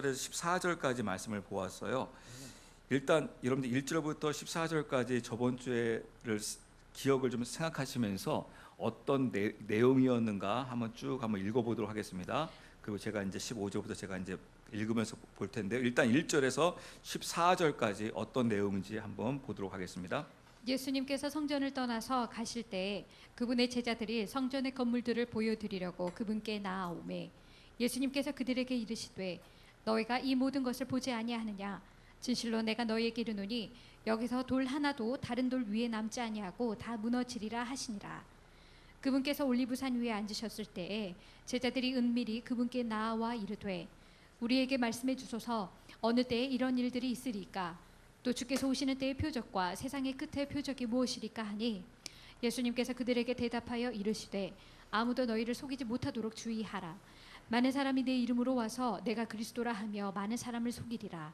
1절에서 14절까지 말씀을 보았어요. 일단 여러분들 1절부터 14절까지 저번 주에를 기억을 좀 생각하시면서 어떤 내용이었는가 한번 읽어보도록 하겠습니다. 그리고 제가 이제 15절부터 제가 이제 읽으면서 볼 텐데요. 일단 1절에서 14절까지 어떤 내용인지 한번 보도록 하겠습니다. 예수님께서 성전을 떠나서 가실 때 그분의 제자들이 성전의 건물들을 보여드리려고 그분께 나아오매 예수님께서 그들에게 이르시되 너희가 이 모든 것을 보지 아니하느냐 진실로 내가 너희에게 이르노니 여기서 돌 하나도 다른 돌 위에 남지 아니하고 다 무너지리라 하시니라. 그분께서 올리브산 위에 앉으셨을 때에 제자들이 은밀히 그분께 나아와 이르되 우리에게 말씀해 주소서 어느 때에 이런 일들이 있으리까 또 주께서 오시는 때의 표적과 세상의 끝의 표적이 무엇이리까 하니 예수님께서 그들에게 대답하여 이르시되 아무도 너희를 속이지 못하도록 주의하라. 많은 사람이 내 이름으로 와서 내가 그리스도라 하며 많은 사람을 속이리라.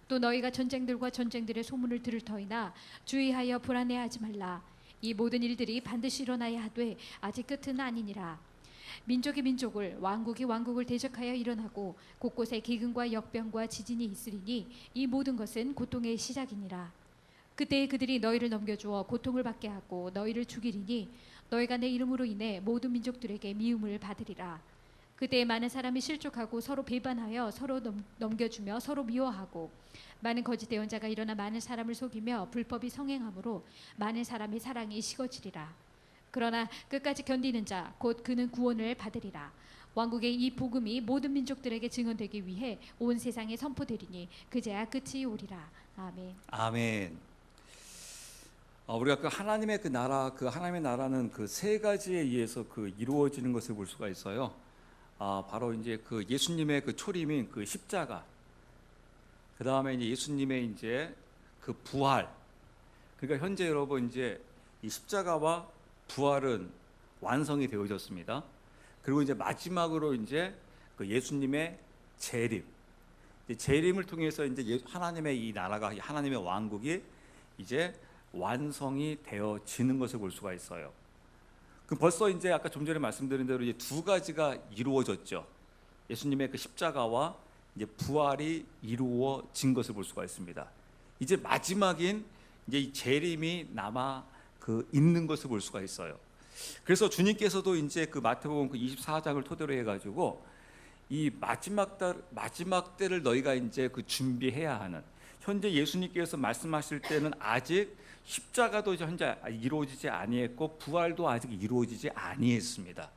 또 너희가 전쟁들과 전쟁들의 소문을 들을 터이나 주의하여 불안해하지 말라. 이 모든 일들이 반드시 일어나야 하되 아직 끝은 아니니라. 민족이 민족을 왕국이 왕국을 대적하여 일어나고 곳곳에 기근과 역병과 지진이 있으리니 이 모든 것은 고통의 시작이니라. 그때에 그들이 너희를 넘겨주어 고통을 받게 하고 너희를 죽이리니 너희가 내 이름으로 인해 모든 민족들에게 미움을 받으리라. 그때에 많은 사람이 실족하고 서로 배반하여 서로 넘겨주며 서로 미워하고 많은 거짓 대언자가 일어나 많은 사람을 속이며 불법이 성행함으로 많은 사람의 사랑이 식어지리라. 그러나 끝까지 견디는 자 곧 그는 구원을 받으리라. 왕국의 이 복음이 모든 민족들에게 증언되기 위해 온 세상에 선포되리니 그제야 끝이 오리라. 아멘. 아멘. 우리가 그 하나님의 그 나라, 그 하나님의 나라는 그 세 가지에 의해서 그 이루어지는 것을 볼 수가 있어요. 바로 이제 그 예수님의 그 초림인 그 십자가, 그 다음에 이제 예수님의 이제 그 부활. 그러니까 현재 여러분 이제 이 십자가와 부활은 완성이 되어졌습니다. 그리고 이제 마지막으로 이제 그 예수님의 재림. 재림을 통해서 이제 하나님의 이 나라가 하나님의 왕국이 이제 완성이 되어지는 것을 볼 수가 있어요. 그럼 벌써 이제 아까 좀 전에 말씀드린 대로 이제 두 가지가 이루어졌죠. 예수님의 그 십자가와 이제 부활이 이루어진 것을 볼 수가 있습니다. 이제 마지막인 이제 이 재림이 남아 그 있는 것을 볼 수가 있어요. 그래서 주님께서도 이제 그 마태복음 그 24장을 토대로 해가지고 이 마지막 때를 너희가 이제 그 준비해야 하는, 현재 예수님께서 말씀하실 때는 아직 십자가도 현재 이루어지지 아니했고 부활도 아직 이루어지지 아니했습니다.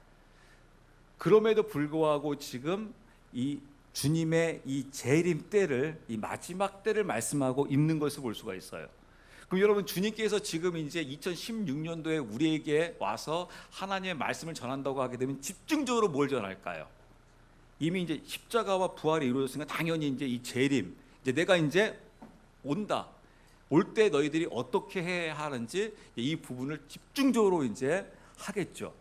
그럼에도 불구하고 지금 이 주님의 이 재림 때를, 이 마지막 때를 말씀하고 있는 것을 볼 수가 있어요. 그럼 여러분, 주님께서 지금 이제 2016년도에 우리에게 와서 하나님의 말씀을 전한다고 하게 되면 집중적으로 뭘 전할까요? 이미 이제 십자가와 부활이 이루어졌으니까 당연히 이제 이 재림, 이제 내가 이제 온다, 올 때 너희들이 어떻게 해야 하는지 이 부분을 집중적으로 이제 하겠죠.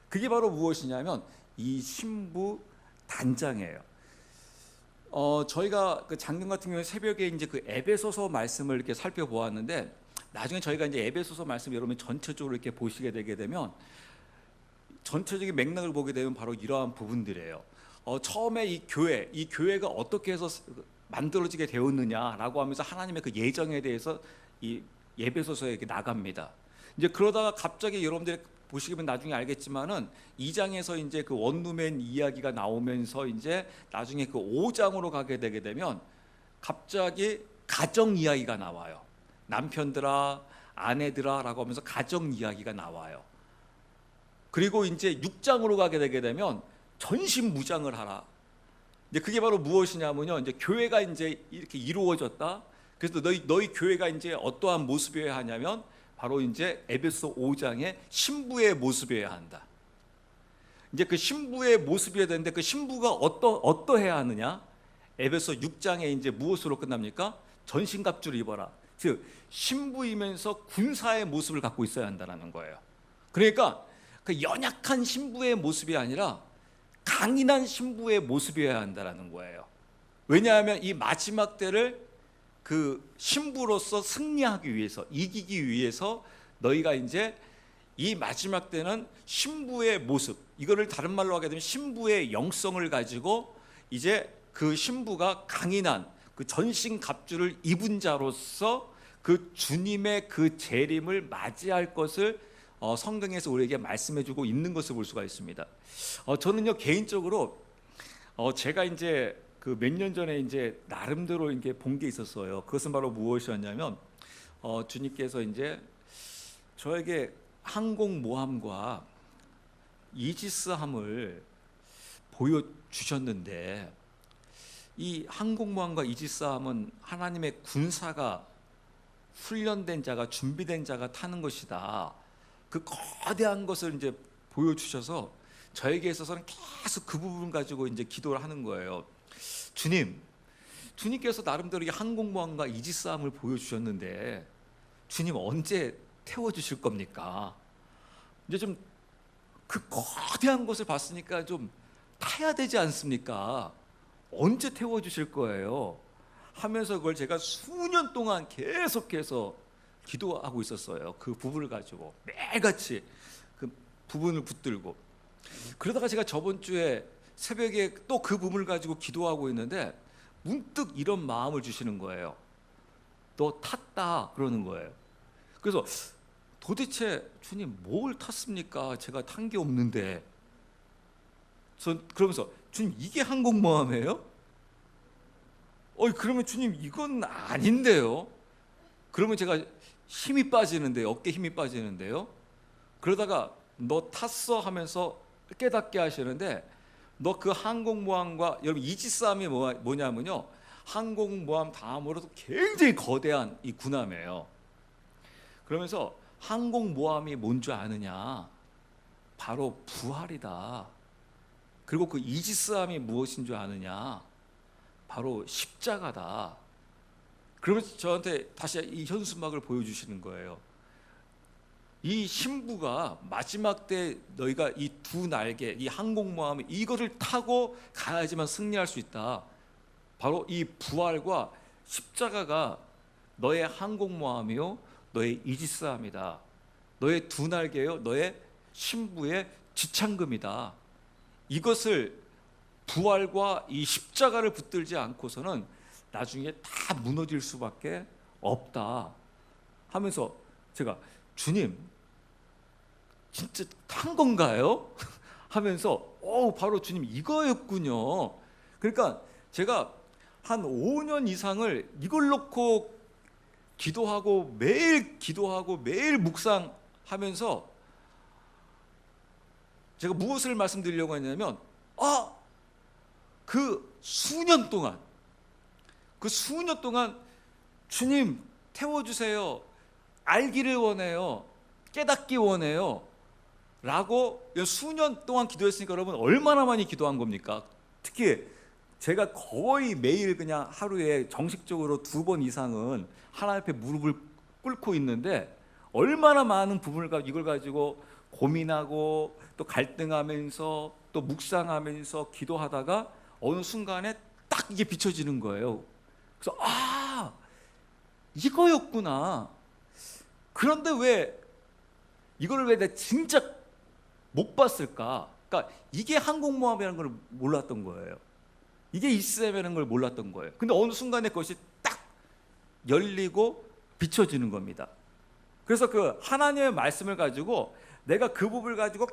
그게 바로 무엇이냐면 이 신부 단장이에요. 저희가 그 작년 같은 경우에 새벽에 이제 그 에베소서 말씀을 이렇게 살펴보았는데, 나중에 저희가 이제 에베소서 말씀 여러분 전체적으로 이렇게 보시게 되게 되면 전체적인 맥락을 보게 되면 바로 이러한 부분들이에요. 처음에 이 교회가 어떻게 해서 만들어지게 되었느냐라고 하면서 하나님의 그 예정에 대해서 이 에베소서에 이렇게 나갑니다. 이제 그러다가 갑자기 여러분들이 보시면 나중에 알겠지만은 2장에서 이제 그 원루맨 이야기가 나오면서 이제 나중에 그 5장으로 가게 되게 되면 갑자기 가정 이야기가 나와요. 남편들아, 아내들아라고 하면서 가정 이야기가 나와요. 그리고 이제 6장으로 가게 되게 되면 전신무장을 하라. 이제 그게 바로 무엇이냐면요, 이제 교회가 이제 이렇게 이루어졌다. 그래서 너희 교회가 이제 어떠한 모습이어야 하냐면 바로 이제 에베소 5장의 신부의 모습이어야 한다. 이제 그 신부의 모습이어야 되는데 그 신부가 어떠해야 하느냐? 에베소 6장에 이제 무엇으로 끝납니까? 전신갑주를 입어라. 즉 신부이면서 군사의 모습을 갖고 있어야 한다는 거예요. 그러니까 그 연약한 신부의 모습이 아니라 강인한 신부의 모습이어야 한다는 거예요. 왜냐하면 이 마지막 때를 그 신부로서 승리하기 위해서, 이기기 위해서 너희가 이제 이 마지막 때는 신부의 모습, 이거를 다른 말로 하게 되면 신부의 영성을 가지고 이제 그 신부가 강인한 그 전신 갑주를 입은 자로서 그 주님의 그 재림을 맞이할 것을 성경에서 우리에게 말씀해주고 있는 것을 볼 수가 있습니다. 저는요 개인적으로 제가 이제 그 몇 년 전에 이제 나름대로 이게 본 게 있었어요. 그것은 바로 무엇이었냐면 주님께서 이제 저에게 항공모함과 이지스함을 보여주셨는데, 이 항공모함과 이지스함은 하나님의 군사가 훈련된 자가 준비된 자가 타는 것이다. 그 거대한 것을 이제 보여주셔서 저에게 있어서는 계속 그 부분 가지고 이제 기도를 하는 거예요. 주님께서 나름대로 이 항공모함과 이지스함을 보여주셨는데 주님 언제 태워주실 겁니까? 이제 좀 그 거대한 것을 봤으니까 좀 타야 되지 않습니까? 언제 태워주실 거예요? 하면서 그걸 제가 수년 동안 계속해서 기도하고 있었어요. 그 부분을 가지고 매일같이 그 부분을 붙들고. 그러다가 제가 저번 주에 새벽에 또 그 부분을 가지고 기도하고 있는데 문득 이런 마음을 주시는 거예요. 너 탔다 그러는 거예요. 그래서 도대체 주님 뭘 탔습니까? 제가 탄 게 없는데. 전 그러면서 주님 이게 항공모함이에요? 그러면 주님 이건 아닌데요. 그러면 제가 힘이 빠지는데요. 어깨 힘이 빠지는데요. 그러다가 너 탔어 하면서 깨닫게 하시는데, 너 그 항공모함과, 여러분 이지스함이 뭐냐면요, 항공모함 다음으로도 굉장히 거대한 이 군함이에요. 그러면서 항공모함이 뭔 줄 아느냐? 바로 부활이다. 그리고 그 이지스함이 무엇인 줄 아느냐? 바로 십자가다. 그러면서 저한테 다시 이 현수막을 보여주시는 거예요. 이 신부가 마지막 때 너희가 이 두 날개, 이 항공모함 이거를 타고 가야지만 승리할 수 있다. 바로 이 부활과 십자가가 너의 항공모함이요, 너의 이지스함이다. 너의 두 날개요, 너의 신부의 지창금이다. 이것을 부활과 이 십자가를 붙들지 않고서는 나중에 다 무너질 수밖에 없다 하면서 제가 주님 진짜 탄 건가요? 하면서 바로 주님 이거였군요. 그러니까 제가 한 5년 이상을 이걸 놓고 기도하고 매일 묵상하면서 제가 무엇을 말씀드리려고 했냐면 그 수년 동안 주님 태워주세요, 알기를 원해요, 깨닫기 원해요 라고 수년 동안 기도했으니까 여러분 얼마나 많이 기도한 겁니까? 특히 제가 거의 매일 그냥 하루에 정식적으로 2번 이상은 하나님 앞에 무릎을 꿇고 있는데, 얼마나 많은 부분을 이걸 가지고 고민하고 또 갈등하면서 또 묵상하면서 기도하다가 어느 순간에 딱 이게 비춰지는 거예요. 그래서 이거였구나. 그런데 왜 내가 진짜 못 봤을까? 그러니까 이게 항공모함이라는 걸 몰랐던 거예요. 이게 이스라엘이라는 걸 몰랐던 거예요. 근데 어느 순간에 그것이 딱 열리고 비춰지는 겁니다. 그래서 그 하나님의 말씀을 가지고 내가 그 부분을 가지고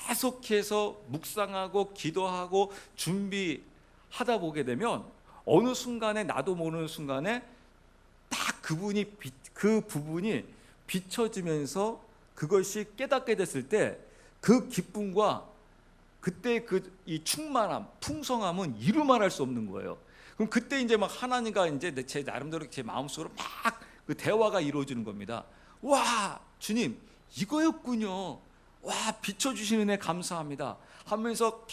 계속해서 묵상하고 기도하고 준비하다 보게 되면 어느 순간에 나도 모르는 순간에 딱 그 부분이 비춰지면서 그것이 깨닫게 됐을 때 그 기쁨과 그때 이 충만함, 풍성함은 이루 말할 수 없는 거예요. 그럼 그때 이제 막 하나님과 이제 제 나름대로 제 마음속으로 막 그 대화가 이루어지는 겁니다. 와, 주님 이거였군요. 와, 비춰주시는 애 감사합니다 하면서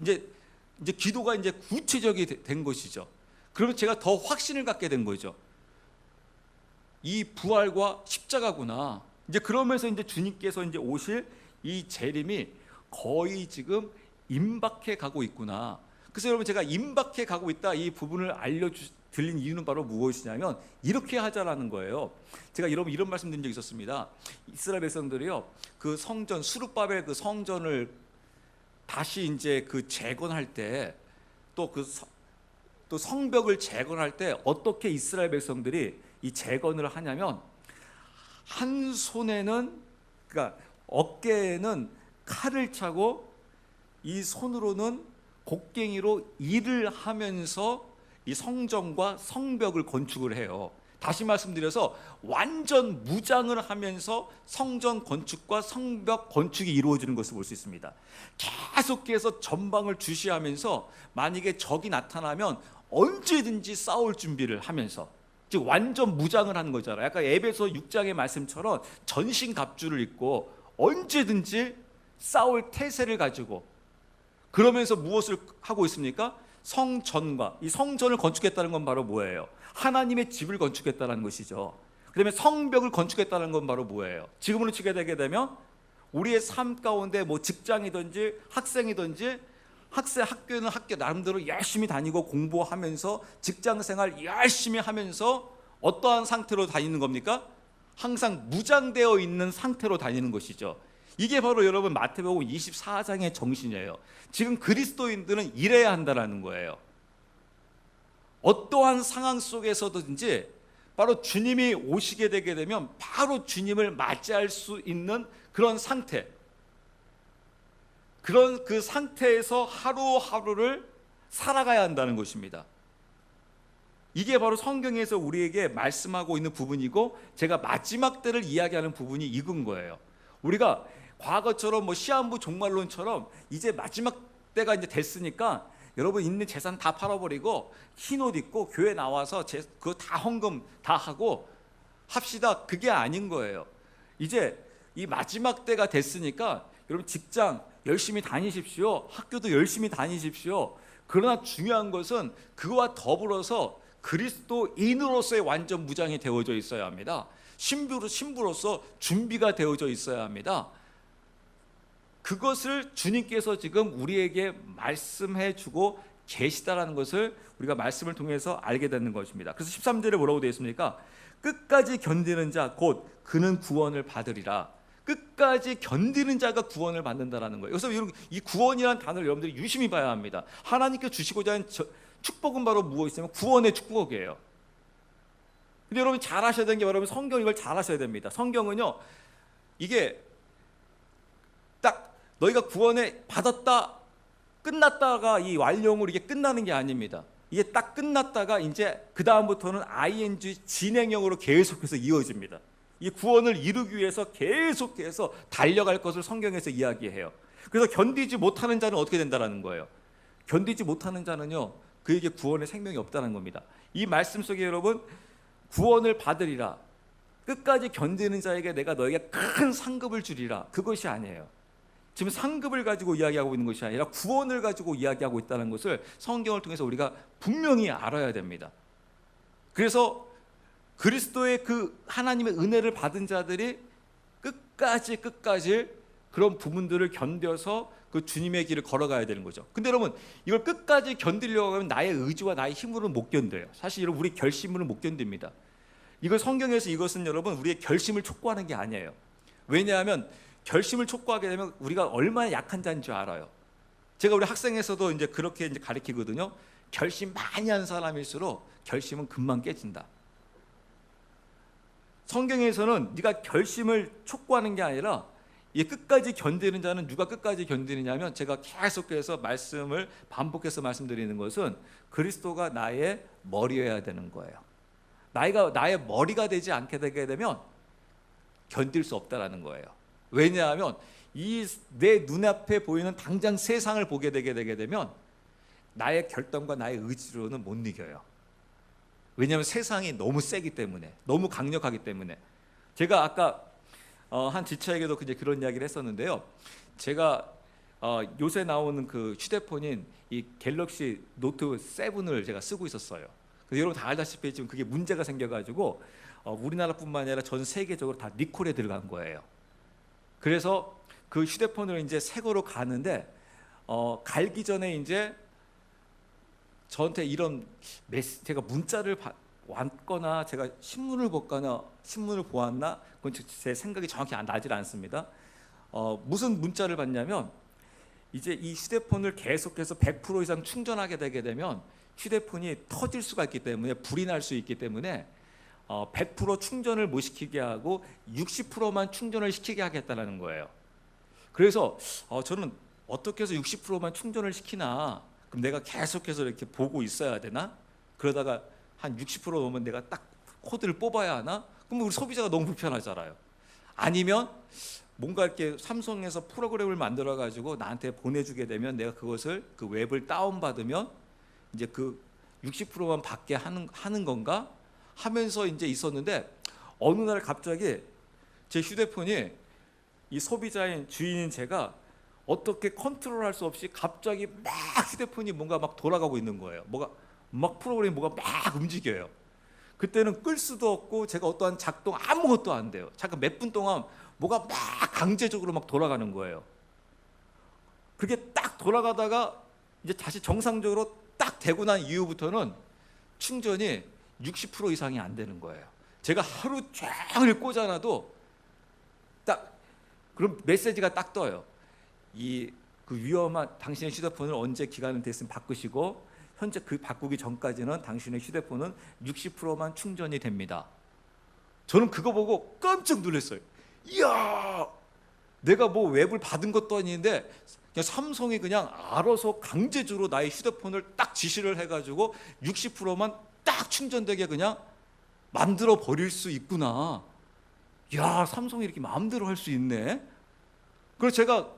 이제 기도가 이제 구체적이 된 것이죠. 그러면 제가 더 확신을 갖게 된 거죠. 이 부활과 십자가구나. 이제 그러면서 이제 주님께서 이제 오실 이 재림이 거의 지금 임박해 가고 있구나. 그래서 여러분 제가 임박해 가고 있다 이 부분을 들린 이유는 바로 무엇이냐면 이렇게 하자라는 거예요. 제가 여러분 이런 말씀 드린 적이 있었습니다. 이스라엘 백성들이요, 그 성전 수르바벨 그 성전을 다시 이제 그 재건할 때 또 성벽을 재건할 때 어떻게 이스라엘 백성들이 이 재건을 하냐면, 한 손에는, 그러니까 어깨에는 칼을 차고 이 손으로는 곡괭이로 일을 하면서 이 성전과 성벽을 건축을 해요. 다시 말씀드려서 완전 무장을 하면서 성전 건축과 성벽 건축이 이루어지는 것을 볼 수 있습니다. 계속해서 전방을 주시하면서 만약에 적이 나타나면 언제든지 싸울 준비를 하면서, 즉 완전 무장을 하는 거잖아요. 약간 에베소 6장의 말씀처럼 전신갑주를 입고 언제든지 싸울 태세를 가지고, 그러면서 무엇을 하고 있습니까? 성전과, 이 성전을 건축했다는 건 바로 뭐예요? 하나님의 집을 건축했다는 것이죠. 그다음에 성벽을 건축했다는 건 바로 뭐예요? 지금으로 치게 되게 되면 우리의 삶 가운데 뭐 직장이든지 학생이든지, 학교는 학교 나름대로 열심히 다니고 공부하면서 직장생활 열심히 하면서 어떠한 상태로 다니는 겁니까? 항상 무장되어 있는 상태로 다니는 것이죠. 이게 바로 여러분 마태복음 24장의 정신이에요. 지금 그리스도인들은 이래야 한다는 거예요. 어떠한 상황 속에서든지 바로 주님이 오시게 되게 되면 바로 주님을 맞이할 수 있는 그런 상태, 그런 그 상태에서 하루하루를 살아가야 한다는 것입니다. 이게 바로 성경에서 우리에게 말씀하고 있는 부분이고, 제가 마지막 때를 이야기하는 부분이 이건 거예요. 우리가 과거처럼 뭐 시한부 종말론처럼 이제 마지막 때가 이제 됐으니까 여러분 있는 재산 다 팔아버리고 흰 옷 입고 교회 나와서 그거 다 헌금 다 하고 합시다. 그게 아닌 거예요. 이제 이 마지막 때가 됐으니까 여러분 직장 열심히 다니십시오. 학교도 열심히 다니십시오. 그러나 중요한 것은 그와 더불어서 그리스도인으로서의 완전 무장이 되어져 있어야 합니다. 신부로서 준비가 되어져 있어야 합니다. 그것을 주님께서 지금 우리에게 말씀해 주고 계시다라는 것을 우리가 말씀을 통해서 알게 되는 것입니다. 그래서 13절에 뭐라고 되어 있습니까? 끝까지 견디는 자 곧 그는 구원을 받으리라. 끝까지 견디는 자가 구원을 받는다라는 거예요. 그래서 이 구원이라는 단어를 여러분들이 유심히 봐야 합니다. 하나님께 주시고자 하는 축복은 바로 무엇이냐면 구원의 축복이에요. 근데 여러분 잘 아셔야 되는 게, 여러분 성경 이걸 잘 아셔야 됩니다. 성경은요, 이게 딱 너희가 구원을 받았다 끝났다가 이 완료형으로 이게 끝나는 게 아닙니다. 이게 딱 끝났다가 이제 그 다음부터는 ing 진행형으로 계속해서 이어집니다. 이 구원을 이루기 위해서 계속해서 달려갈 것을 성경에서 이야기해요. 그래서 견디지 못하는 자는 어떻게 된다는 거예요? 견디지 못하는 자는요, 그에게 구원의 생명이 없다는 겁니다. 이 말씀 속에 여러분, 구원을 받으리라, 끝까지 견디는 자에게 내가 너에게 큰 상급을 주리라, 그것이 아니에요. 지금 상급을 가지고 이야기하고 있는 것이 아니라 구원을 가지고 이야기하고 있다는 것을 성경을 통해서 우리가 분명히 알아야 됩니다. 그래서 그리스도의 그 하나님의 은혜를 받은 자들이 끝까지 그런 부분들을 견뎌서 그 주님의 길을 걸어가야 되는 거죠. 근데 여러분, 이걸 끝까지 견디려고 하면 나의 의지와 나의 힘으로는 못 견뎌요. 사실 여러분, 우리 결심으로는 못 견딥니다. 이걸 성경에서, 이것은 여러분 우리의 결심을 촉구하는 게 아니에요. 왜냐하면 결심을 촉구하게 되면 우리가 얼마나 약한 자인 줄 알아요. 제가 우리 학생에서도 이제 그렇게 이제 가르치거든요. 결심 많이 한 사람일수록 결심은 금방 깨진다. 성경에서는 네가 결심을 촉구하는 게 아니라 이 끝까지 견디는 자는, 누가 끝까지 견디느냐면, 제가 계속해서 말씀을 반복해서 말씀드리는 것은 그리스도가 나의 머리여야 되는 거예요. 나의 머리가 되지 않게 되게 되면 견딜 수 없다라는 거예요. 왜냐하면 이 내 눈앞에 보이는 당장 세상을 보게 되게 되면 나의 결단과 나의 의지로는 못 이겨요. 왜냐하면 세상이 너무 세기 때문에, 너무 강력하기 때문에. 제가 아까 한 지체에게도 이제 그런 이야기를 했었는데요. 제가 요새 나오는 그 휴대폰인 이 갤럭시 노트 7을 제가 쓰고 있었어요. 그래서 여러분 다 알다시피 지금 그게 문제가 생겨가지고 우리나라뿐만 아니라 전 세계적으로 다 리콜에 들어간 거예요. 그래서 그 휴대폰을 이제 새 거로 가는데 갈기 전에 이제 저한테 이런 제가 문자를 왔거나 제가 신문을 보았나, 그건 제 생각이 정확히 나질 않습니다. 무슨 문자를 받냐면, 이제 이 휴대폰을 계속해서 100% 이상 충전하게 되게 되면 휴대폰이 터질 수가 있기 때문에 불이 날 수 있기 때문에 100% 충전을 못 시키게 하고 60%만 충전을 시키게 하겠다는 거예요. 그래서 저는 어떻게 해서 60%만 충전을 시키나, 그럼 내가 계속해서 이렇게 보고 있어야 되나? 그러다가 한 60% 넘으면 내가 딱 코드를 뽑아야 하나? 그럼 우리 소비자가 너무 불편하잖아요. 아니면 뭔가 이렇게 삼성에서 프로그램을 만들어 가지고 나한테 보내주게 되면 내가 그것을 그 웹을 다운받으면 이제 그 60%만 받게 하는 건가 하면서 이제 있었는데, 어느 날 갑자기 제 휴대폰이 이 소비자인 주인인 제가 어떻게 컨트롤할 수 없이 갑자기 막 휴대폰이 뭔가 막 돌아가고 있는 거예요. 뭐가 막 프로그램이 뭐가 막 움직여요. 그때는 끌 수도 없고 제가 어떠한 작동 아무것도 안 돼요. 잠깐 몇 분 동안 뭐가 막 강제적으로 막 돌아가는 거예요. 그게 딱 돌아가다가 이제 다시 정상적으로 딱 되고 난 이후부터는 충전이 60% 이상이 안 되는 거예요. 제가 하루 종일 꽂아놔도 딱 그럼 메시지가 딱 떠요. 그 위험한 당신의 휴대폰을 언제 기간이 됐으면 바꾸시고, 현재 그 바꾸기 전까지는 당신의 휴대폰은 60%만 충전이 됩니다. 저는 그거 보고 깜짝 놀랐어요. 이야, 내가 뭐 웹을 받은 것도 아닌데 그냥 삼성이 그냥 알아서 강제적으로 나의 휴대폰을 딱 지시를 해가지고 60%만 딱 충전되게 그냥 만들어 버릴 수 있구나. 야, 삼성이 이렇게 마음대로 할 수 있네. 그래서 제가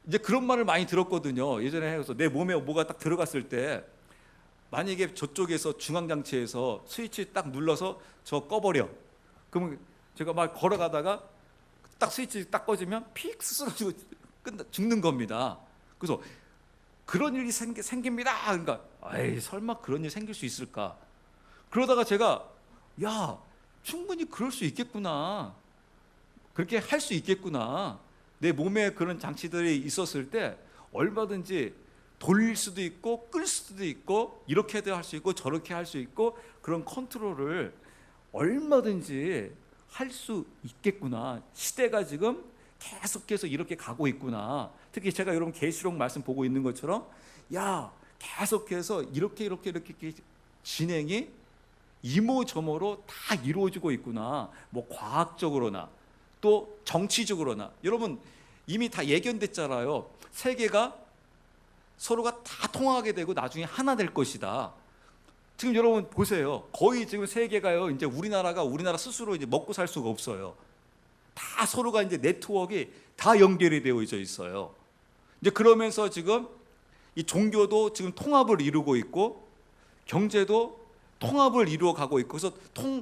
이제 그런 말을 많이 들었거든요. 예전에 해서 내 몸에 뭐가 딱 들어갔을 때 만약에 저쪽에서 중앙장치에서 스위치 딱 눌러서 저 꺼버려. 그러면 제가 막 걸어가다가 딱 스위치 딱 꺼지면 픽 쓰러지고 죽는 겁니다. 그래서 그런 일이 생깁니다. 그러니까 에이, 설마 그런 일이 생길 수 있을까? 그러다가 제가 야, 충분히 그럴 수 있겠구나. 그렇게 할 수 있겠구나. 내 몸에 그런 장치들이 있었을 때 얼마든지 돌릴 수도 있고 끌 수도 있고 이렇게도 할 수 있고 저렇게 할 수 있고 그런 컨트롤을 얼마든지 할 수 있겠구나. 시대가 지금 계속해서 이렇게 가고 있구나. 특히 제가 여러분 계시록 말씀 보고 있는 것처럼 야, 계속해서 이렇게 진행이 이모저모로 다 이루어지고 있구나. 뭐 과학적으로나 또 정치적으로나. 여러분 이미 다 예견됐잖아요. 세계가 서로가 다 통하게 되고 나중에 하나 될 것이다. 지금 여러분 보세요. 거의 지금 세계가요, 이제 우리나라 스스로 이제 먹고 살 수가 없어요. 다 서로가 이제 네트워크가 다 연결이 되어 있어요. 이제 그러면서 지금 이 종교도 지금 통합을 이루고 있고 경제도 통합을 이루어 가고 있고, 그래서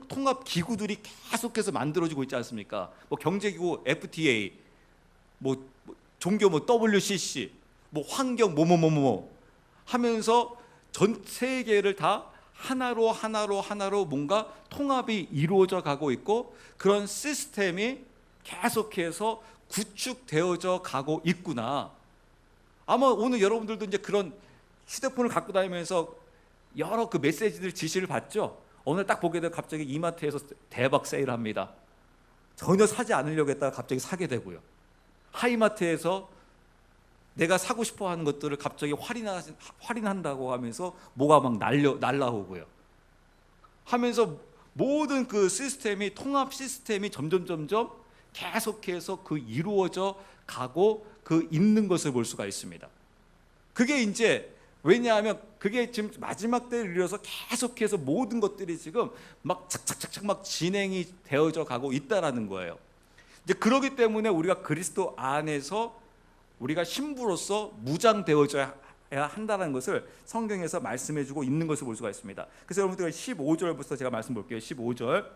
통합 기구들이 계속해서 만들어지고 있지 않습니까? 뭐 경제기구 FTA, 뭐 종교 뭐 WCC, 뭐 환경 뭐뭐뭐뭐 하면서 전 세계를 다 하나로 뭔가 통합이 이루어져 가고 있고, 그런 시스템이 계속해서 구축되어져 가고 있구나. 아마 오늘 여러분들도 이제 그런 휴대폰을 갖고 다니면서 여러 그 메시지들 지시를 받죠. 오늘 딱 보게 되면 갑자기 이마트에서 대박 세일합니다. 전혀 사지 않으려고 했다가 갑자기 사게 되고요. 하이마트에서 내가 사고 싶어 하는 것들을 갑자기 할인한다고 하면서 뭐가 막 날라오고요. 하면서 모든 그 시스템이, 통합 시스템이 점점 계속해서 그 이루어져 가고 그 있는 것을 볼 수가 있습니다. 그게 이제 왜냐하면 그게 지금 마지막 때를 이르러서 계속해서 모든 것들이 지금 막 착착착착 막 진행이 되어져 가고 있다라는 거예요. 이제 그러기 때문에 우리가 그리스도 안에서 우리가 신부로서 무장되어져야 한다는 것을 성경에서 말씀해주고 있는 것을 볼 수가 있습니다. 그래서 여러분들 15절부터 제가 말씀 볼게요. 15절.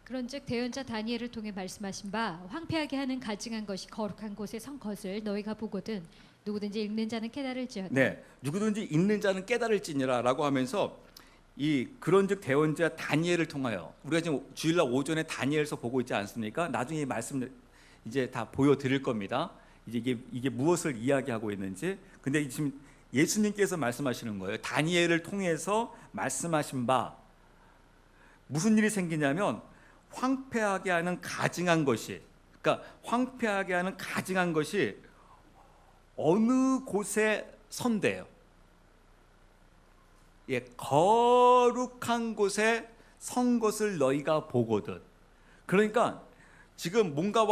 그런즉 대언자 다니엘을 통해 말씀하신 바 황폐하게 하는 가증한 것이 거룩한 곳에 선 것을 너희가 보거든 누구든지 읽는 자는 깨달을지어다. 네, 누구든지 읽는 자는 깨달을지니라라고 하면서 이 그런즉 대언자 다니엘을 통하여, 우리가 지금 주일날 오전에 다니엘서 보고 있지 않습니까? 나중에 말씀 이제 다 보여드릴 겁니다. 이제 이게 무엇을 이야기하고 있는지. 근데 지금 예수님께서 말씀하시는 거예요. 다니엘을 통해서 말씀하신 바 무슨 일이 생기냐면 황폐하게 하는 가증한 것이, 그러니까 황폐하게 하는 가증한 것이 어느 곳에 선대요. 예, 거룩한 곳에 선 것을 너희가 보거든. 그러니까 지금 뭔가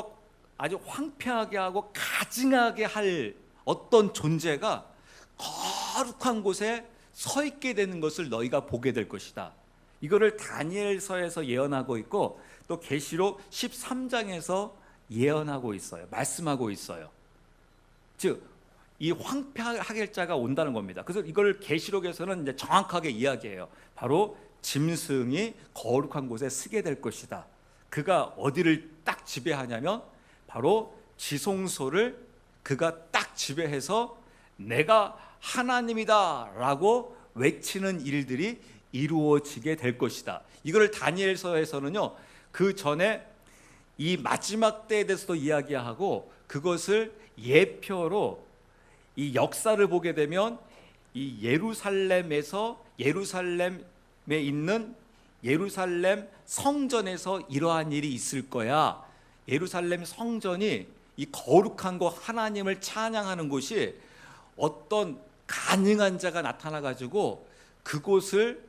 아주 황폐하게 하고 가증하게 할 어떤 존재가 거룩한 곳에 서 있게 되는 것을 너희가 보게 될 것이다. 이거를 다니엘서에서 예언하고 있고 또 계시록 13장에서 예언하고 있어요. 말씀하고 있어요. 즉 이 황폐할 자가 온다는 겁니다. 그래서 이걸 계시록에서는 이제 정확하게 이야기해요. 바로 짐승이 거룩한 곳에 쓰게 될 것이다. 그가 어디를 딱 지배하냐면 바로 지성소를 그가 딱 지배해서 내가 하나님이다 라고 외치는 일들이 이루어지게 될 것이다. 이걸 다니엘서에서는요, 그 전에 이 마지막 때에 대해서도 이야기하고 그것을 예표로 이 역사를 보게 되면 이 예루살렘에 있는 예루살렘 성전에서 이러한 일이 있을 거야. 예루살렘 성전이 이 거룩한 곳, 하나님을 찬양하는 곳이 어떤 가능한 자가 나타나 가지고 그곳을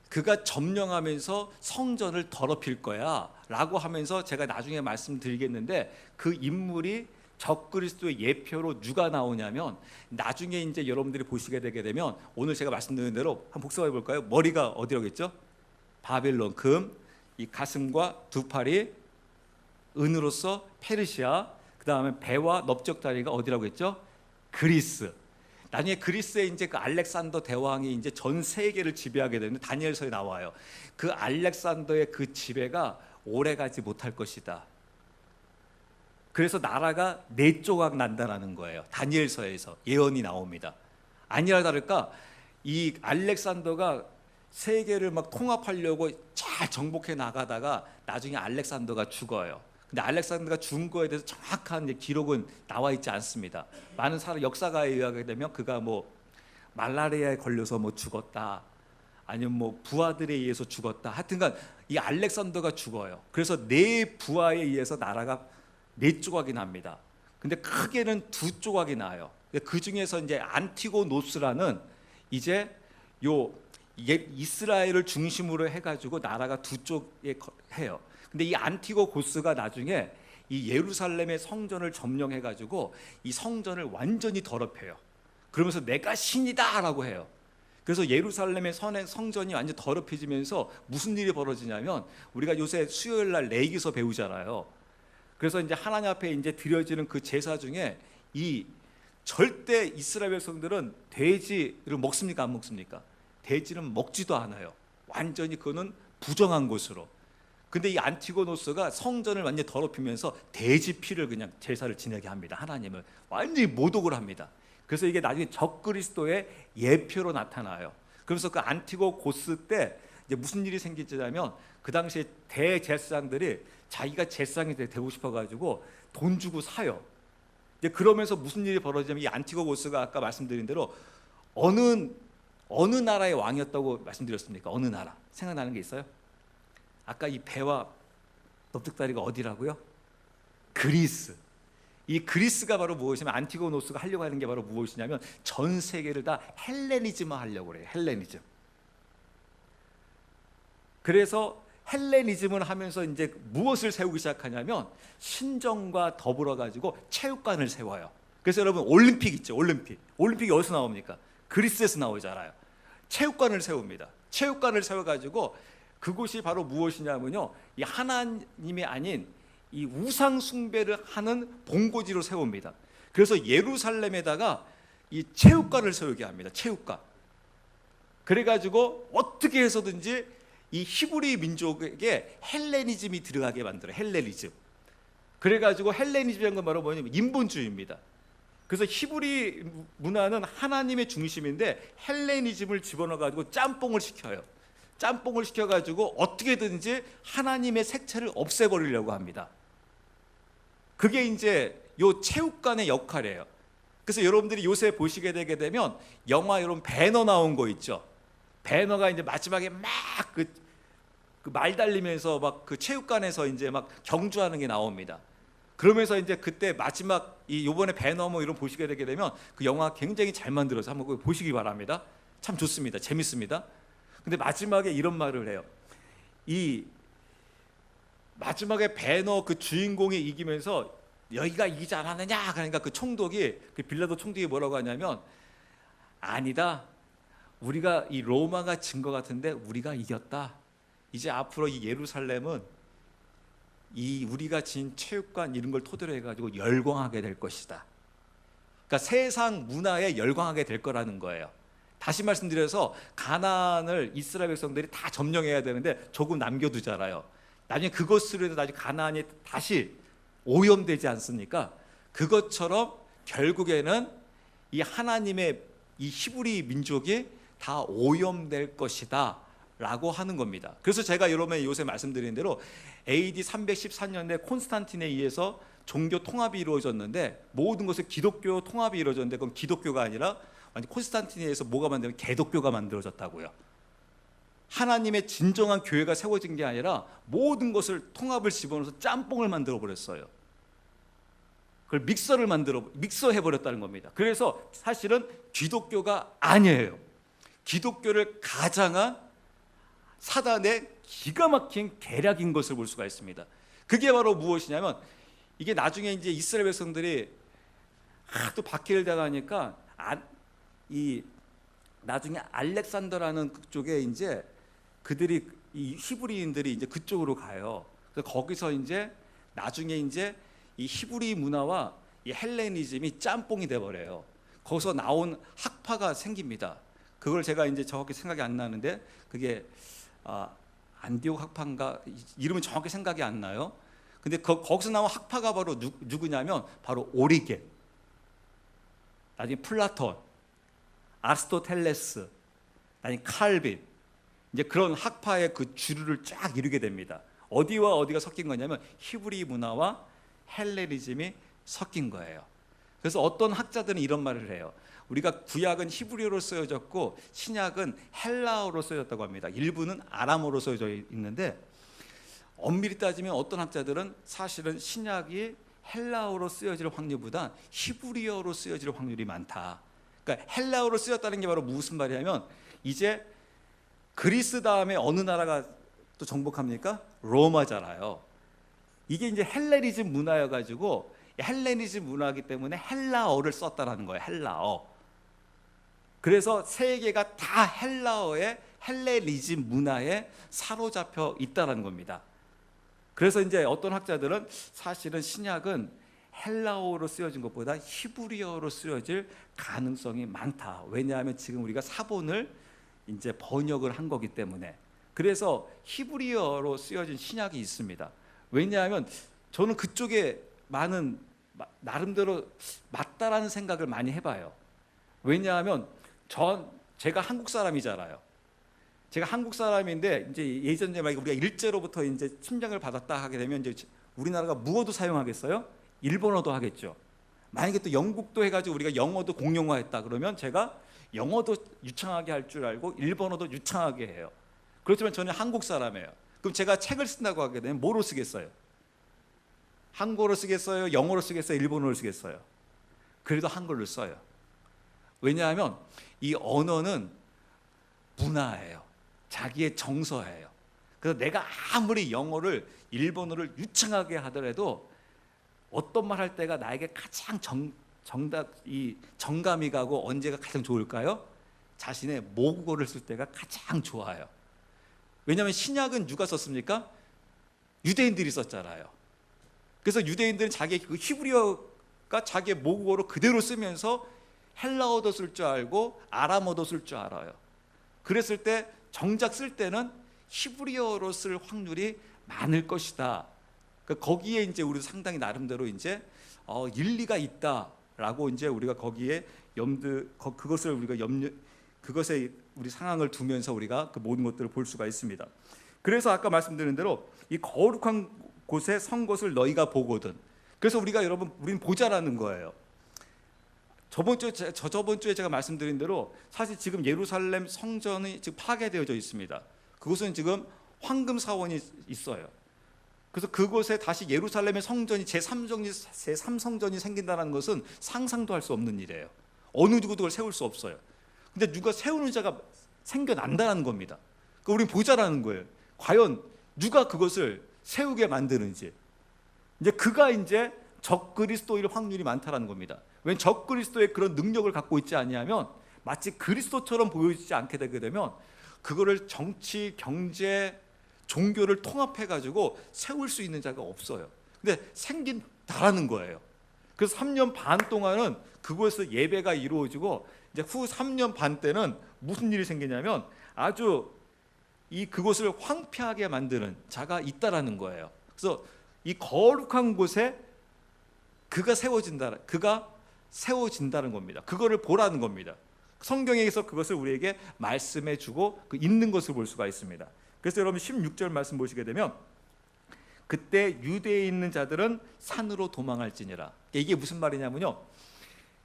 그가 점령하면서 성전을 더럽힐 거야 라고 하면서 제가 나중에 말씀드리겠는데, 그 인물이 적그리스도의 예표로 누가 나오냐면, 나중에 이제 여러분들이 보시게 되게 되면 오늘 제가 말씀드린 대로 한번 복습해 볼까요? 머리가 어디라겠죠? 바벨론, 금, 이 가슴과 두 팔이 은으로서 페르시아, 그 다음에 배와 넓적다리가 어디라고 했죠? 그리스. 나중에 그리스의 이제 그 알렉산더 대왕이 이제 전 세계를 지배하게 되는 다니엘서에 나와요. 그 알렉산더의 그 지배가 오래가지 못할 것이다. 그래서 나라가 네 조각 난다라는 거예요. 다니엘서에서 예언이 나옵니다. 아니라 다를까 이 알렉산더가 세계를 막 통합하려고 잘 정복해 나가다가 나중에 알렉산더가 죽어요. 근데 알렉산더가 죽은 거에 대해서 정확한 기록은 나와 있지 않습니다. 많은 사람 역사가에 의하게 되면 그가 뭐 말라리아에 걸려서 뭐 죽었다, 아니면 뭐 부하들에 의해서 죽었다. 하여튼간 이 알렉산더가 죽어요. 그래서 네 부하에 의해서 나라가 네 조각이 납니다. 근데 크게는 두 조각이 나요. 그 중에서 이제 안티고노스라는 이제 이스라엘을 중심으로 해가지고 나라가 두 쪽에 해요. 근데 이 안티고고스가 나중에 이 예루살렘의 성전을 점령해가지고 이 성전을 완전히 더럽혀요. 그러면서 내가 신이다라고 해요. 그래서 예루살렘의 성전이 완전 더럽혀지면서 무슨 일이 벌어지냐면, 우리가 요새 수요일 날 레위기서 배우잖아요. 그래서 이제 하나님 앞에 이제 드려지는 그 제사 중에 이 절대 이스라엘 백성들은 돼지를 먹습니까, 안 먹습니까? 돼지는 먹지도 않아요. 완전히 그거는 부정한 것으로. 근데 이 안티고노스가 성전을 완전히 더럽히면서 돼지 피를 그냥 제사를 지내게 합니다. 하나님을 완전히 모독을 합니다. 그래서 이게 나중에 적그리스도의 예표로 나타나요. 그래서 그 안티고고스 때 이제 무슨 일이 생기냐면, 그 당시에 대제사장들이 자기가 제사장이 되고 싶어가지고 돈 주고 사요. 이제 그러면서 무슨 일이 벌어지냐면, 이 안티고고스가 아까 말씀드린 대로 어느 나라의 왕이었다고 말씀드렸습니까? 어느 나라 생각나는 게 있어요? 아까 이 배와 넓적다리가 어디라고요? 그리스. 이 그리스가 바로 무엇이냐면, 안티고노스가 하려고 하는 게 바로 무엇이냐면 전 세계를 다 헬레니즘화 하려고 그래요. 헬레니즘. 그래서 헬레니즘을 하면서 이제 무엇을 세우기 시작하냐면 신정과 더불어 가지고 체육관을 세워요. 그래서 여러분 올림픽 있죠. 올림픽이 어디서 나옵니까? 그리스에서 나오잖아요. 체육관을 세웁니다. 체육관을 세워가지고 그곳이 바로 무엇이냐면요, 이 하나님이 아닌 이 우상 숭배를 하는 본고지로 세웁니다. 그래서 예루살렘에다가 이 체육관을 세우게 합니다. 체육관. 그래가지고 어떻게 해서든지 이 히브리 민족에게 헬레니즘이 들어가게 만들어요. 헬레니즘. 그래가지고 헬레니즘이라는 건 바로 뭐냐면 인본주의입니다. 그래서 히브리 문화는 하나님의 중심인데 헬레니즘을 집어넣어가지고 짬뽕을 시켜요. 짬뽕을 시켜가지고 어떻게든지 하나님의 색채를 없애버리려고 합니다. 그게 이제 요 체육관의 역할이에요. 그래서 여러분들이 요새 보시게 되게 되면 영화 여러분 배너 나온 거 있죠. 배너가 이제 마지막에 막 그 말 달리면서 막 그 체육관에서 이제 막 경주하는 게 나옵니다. 그러면서 이제 그때 마지막 이 요번에 배너 뭐 이런 보시게 되게 되면 그 영화 굉장히 잘 만들어서 한번 꼭 보시기 바랍니다. 참 좋습니다. 재밌습니다. 근데 마지막에 이런 말을 해요. 이 마지막에 배너 그 주인공이 이기면서 여기가 이기지 않았느냐, 그러니까 그 총독이, 그 빌라도 총독이 뭐라고 하냐면, 아니다, 우리가 이 로마가 진 것 같은데 우리가 이겼다. 이제 앞으로 이 예루살렘은 이 우리가 진 체육관 이런 걸 토대로 해가지고 열광하게 될 것이다. 그러니까 세상 문화에 열광하게 될 거라는 거예요. 다시 말씀드려서 가나안을 이스라엘 백성들이 다 점령해야 되는데 조금 남겨두잖아요. 나중에 그것으로 해서 나중에 가나안이 다시 오염되지 않습니까? 그것처럼 결국에는 이 하나님의 이 히브리 민족이 다 오염될 것이다 라고 하는 겁니다. 그래서 제가 여러분 요새 말씀드린 대로 AD 314년에 콘스탄틴에 의해서 종교 통합이 이루어졌는데, 모든 것을 기독교 통합이 이루어졌는데 그건 기독교가 아니라 완전 콘스탄틴에 의해서 뭐가 만들면 개독교가 만들어졌다고요. 하나님의 진정한 교회가 세워진 게 아니라 모든 것을 통합을 집어넣어서 짬뽕을 만들어 버렸어요. 그걸 믹서해 버렸다는 겁니다. 그래서 사실은 기독교가 아니에요. 기독교를 가장한 사단의 기가 막힌 계략인 것을 볼 수가 있습니다. 그게 바로 무엇이냐면, 이게 나중에 이제 이스라엘 백성들이 또 박해를 당하니까 이 나중에 알렉산더라는 그쪽에 이제 그들이 이 히브리인들이 이제 그쪽으로 가요. 그래서 거기서 이제 나중에 이제 이 히브리 문화와 이 헬레니즘이 짬뽕이 돼 버려요. 거기서 나온 학파가 생깁니다. 그걸 제가 이제 정확히 생각이 안 나는데 그게 안디옥 학파인가, 이름은 정확히 생각이 안 나요. 근데 거기서 나온 학파가 바로 누구냐면 바로 오리겐, 나중에 플라톤, 아리스토텔레스, 나중에 칼빈, 이제 그런 학파의 그 주류를 쫙 이루게 됩니다. 어디와 어디가 섞인 거냐면 히브리 문화와 헬레니즘이 섞인 거예요. 그래서 어떤 학자들은 이런 말을 해요. 우리가 구약은 히브리어로 쓰여졌고 신약은 헬라어로 쓰여졌다고 합니다. 일부는 아람어로 쓰여져 있는데, 엄밀히 따지면 어떤 학자들은 사실은 신약이 헬라어로 쓰여질 확률보다 히브리어로 쓰여질 확률이 많다. 그러니까 헬라어로 쓰였다는 게 바로 무슨 말이냐면, 이제 그리스 다음에 어느 나라가 또 정복합니까? 로마잖아요. 이게 이제 헬레니즘 문화여가지고, 헬레니즘 문화이기 때문에 헬라어를 썼다라는 거예요. 헬라어. 그래서 세계가 다 헬라어의 헬레니즘 문화에 사로잡혀 있다라는 겁니다. 그래서 이제 어떤 학자들은 사실은 신약은 헬라어로 쓰여진 것보다 히브리어로 쓰여질 가능성이 많다. 왜냐하면 지금 우리가 사본을 이제 번역을 한 거기 때문에. 그래서 히브리어로 쓰여진 신약이 있습니다. 왜냐하면 저는 그쪽에 많은 나름대로 맞다라는 생각을 많이 해봐요. 왜냐하면 제가 한국 사람이잖아요. 제가 한국 사람인데 이제 예전에 우리가 일제로부터 이제 침략을 받았다 하게 되면 이제 우리나라가 무어도 사용하겠어요? 일본어도 하겠죠. 만약에 또 영국도 해가지고 우리가 영어도 공용화했다 그러면 제가 영어도 유창하게 할 줄 알고 일본어도 유창하게 해요. 그렇지만 저는 한국 사람이에요. 그럼 제가 책을 쓴다고 하게 되면 뭐로 쓰겠어요? 한국어로 쓰겠어요? 영어로 쓰겠어요? 일본어로 쓰겠어요? 그래도 한글로 써요. 왜냐하면 이 언어는 문화예요. 자기의 정서예요. 그래서 내가 아무리 영어를 일본어를 유창하게 하더라도 어떤 말 할 때가 나에게 가장 정감이 가고 언제가 가장 좋을까요? 자신의 모국어를 쓸 때가 가장 좋아요. 왜냐하면 신약은 누가 썼습니까? 유대인들이 썼잖아요. 그래서 유대인들은 자기 그 히브리어가 자기의 모국어로 그대로 쓰면서 헬라어도 쓸 줄 알고 아람어도 쓸 줄 알아요. 그랬을 때 정작 쓸 때는 히브리어로 쓸 확률이 많을 것이다. 거기에 이제 우리 상당히 나름대로 이제 일리가 있다라고 이제 우리가 거기에 그것을 우리가 그것에 우리 상황을 두면서 우리가 그 모든 것들을 볼 수가 있습니다. 그래서 아까 말씀드린 대로 이 거룩한 곳에 선 것을 너희가 보거든. 그래서 우리는 보자라는 거예요. 저번 주에 제가 말씀드린 대로 사실 지금 예루살렘 성전이 지금 파괴되어져 있습니다. 그곳은 지금 황금 사원이 있어요. 그래서 그곳에 다시 예루살렘의 성전이 제3성전이 생긴다는 것은 상상도 할 수 없는 일이에요. 어느 누구도 그걸 세울 수 없어요. 근데 누가 세우는 자가 생겨난다는 겁니다. 그러니까 우리는 보자라는 거예요. 과연 누가 그것을 세우게 만드는지. 이제 그가 이제 적그리스도일 확률이 많다라는 겁니다. 왜 적그리스도의 그런 능력을 갖고 있지 아니하면 마치 그리스도처럼 보여지지 않게 되게 되면 그거를 정치, 경제, 종교를 통합해 가지고 세울 수 있는 자가 없어요. 근데 생긴다라는 거예요. 그래서 3년 반 동안은 그곳에서 예배가 이루어지고 이제 후 3년 반 때는 무슨 일이 생기냐면 아주 그곳을 황폐하게 만드는 자가 있다라는 거예요. 그래서 이 거룩한 곳에 그가 세워진다는 겁니다. 그거를 보라는 겁니다. 성경에서 그것을 우리에게 말씀해 주고 있는 것을 볼 수가 있습니다. 그래서 여러분 16절 말씀 보시게 되면 그때 유대에 있는 자들은 산으로 도망할지니라. 이게 무슨 말이냐면요.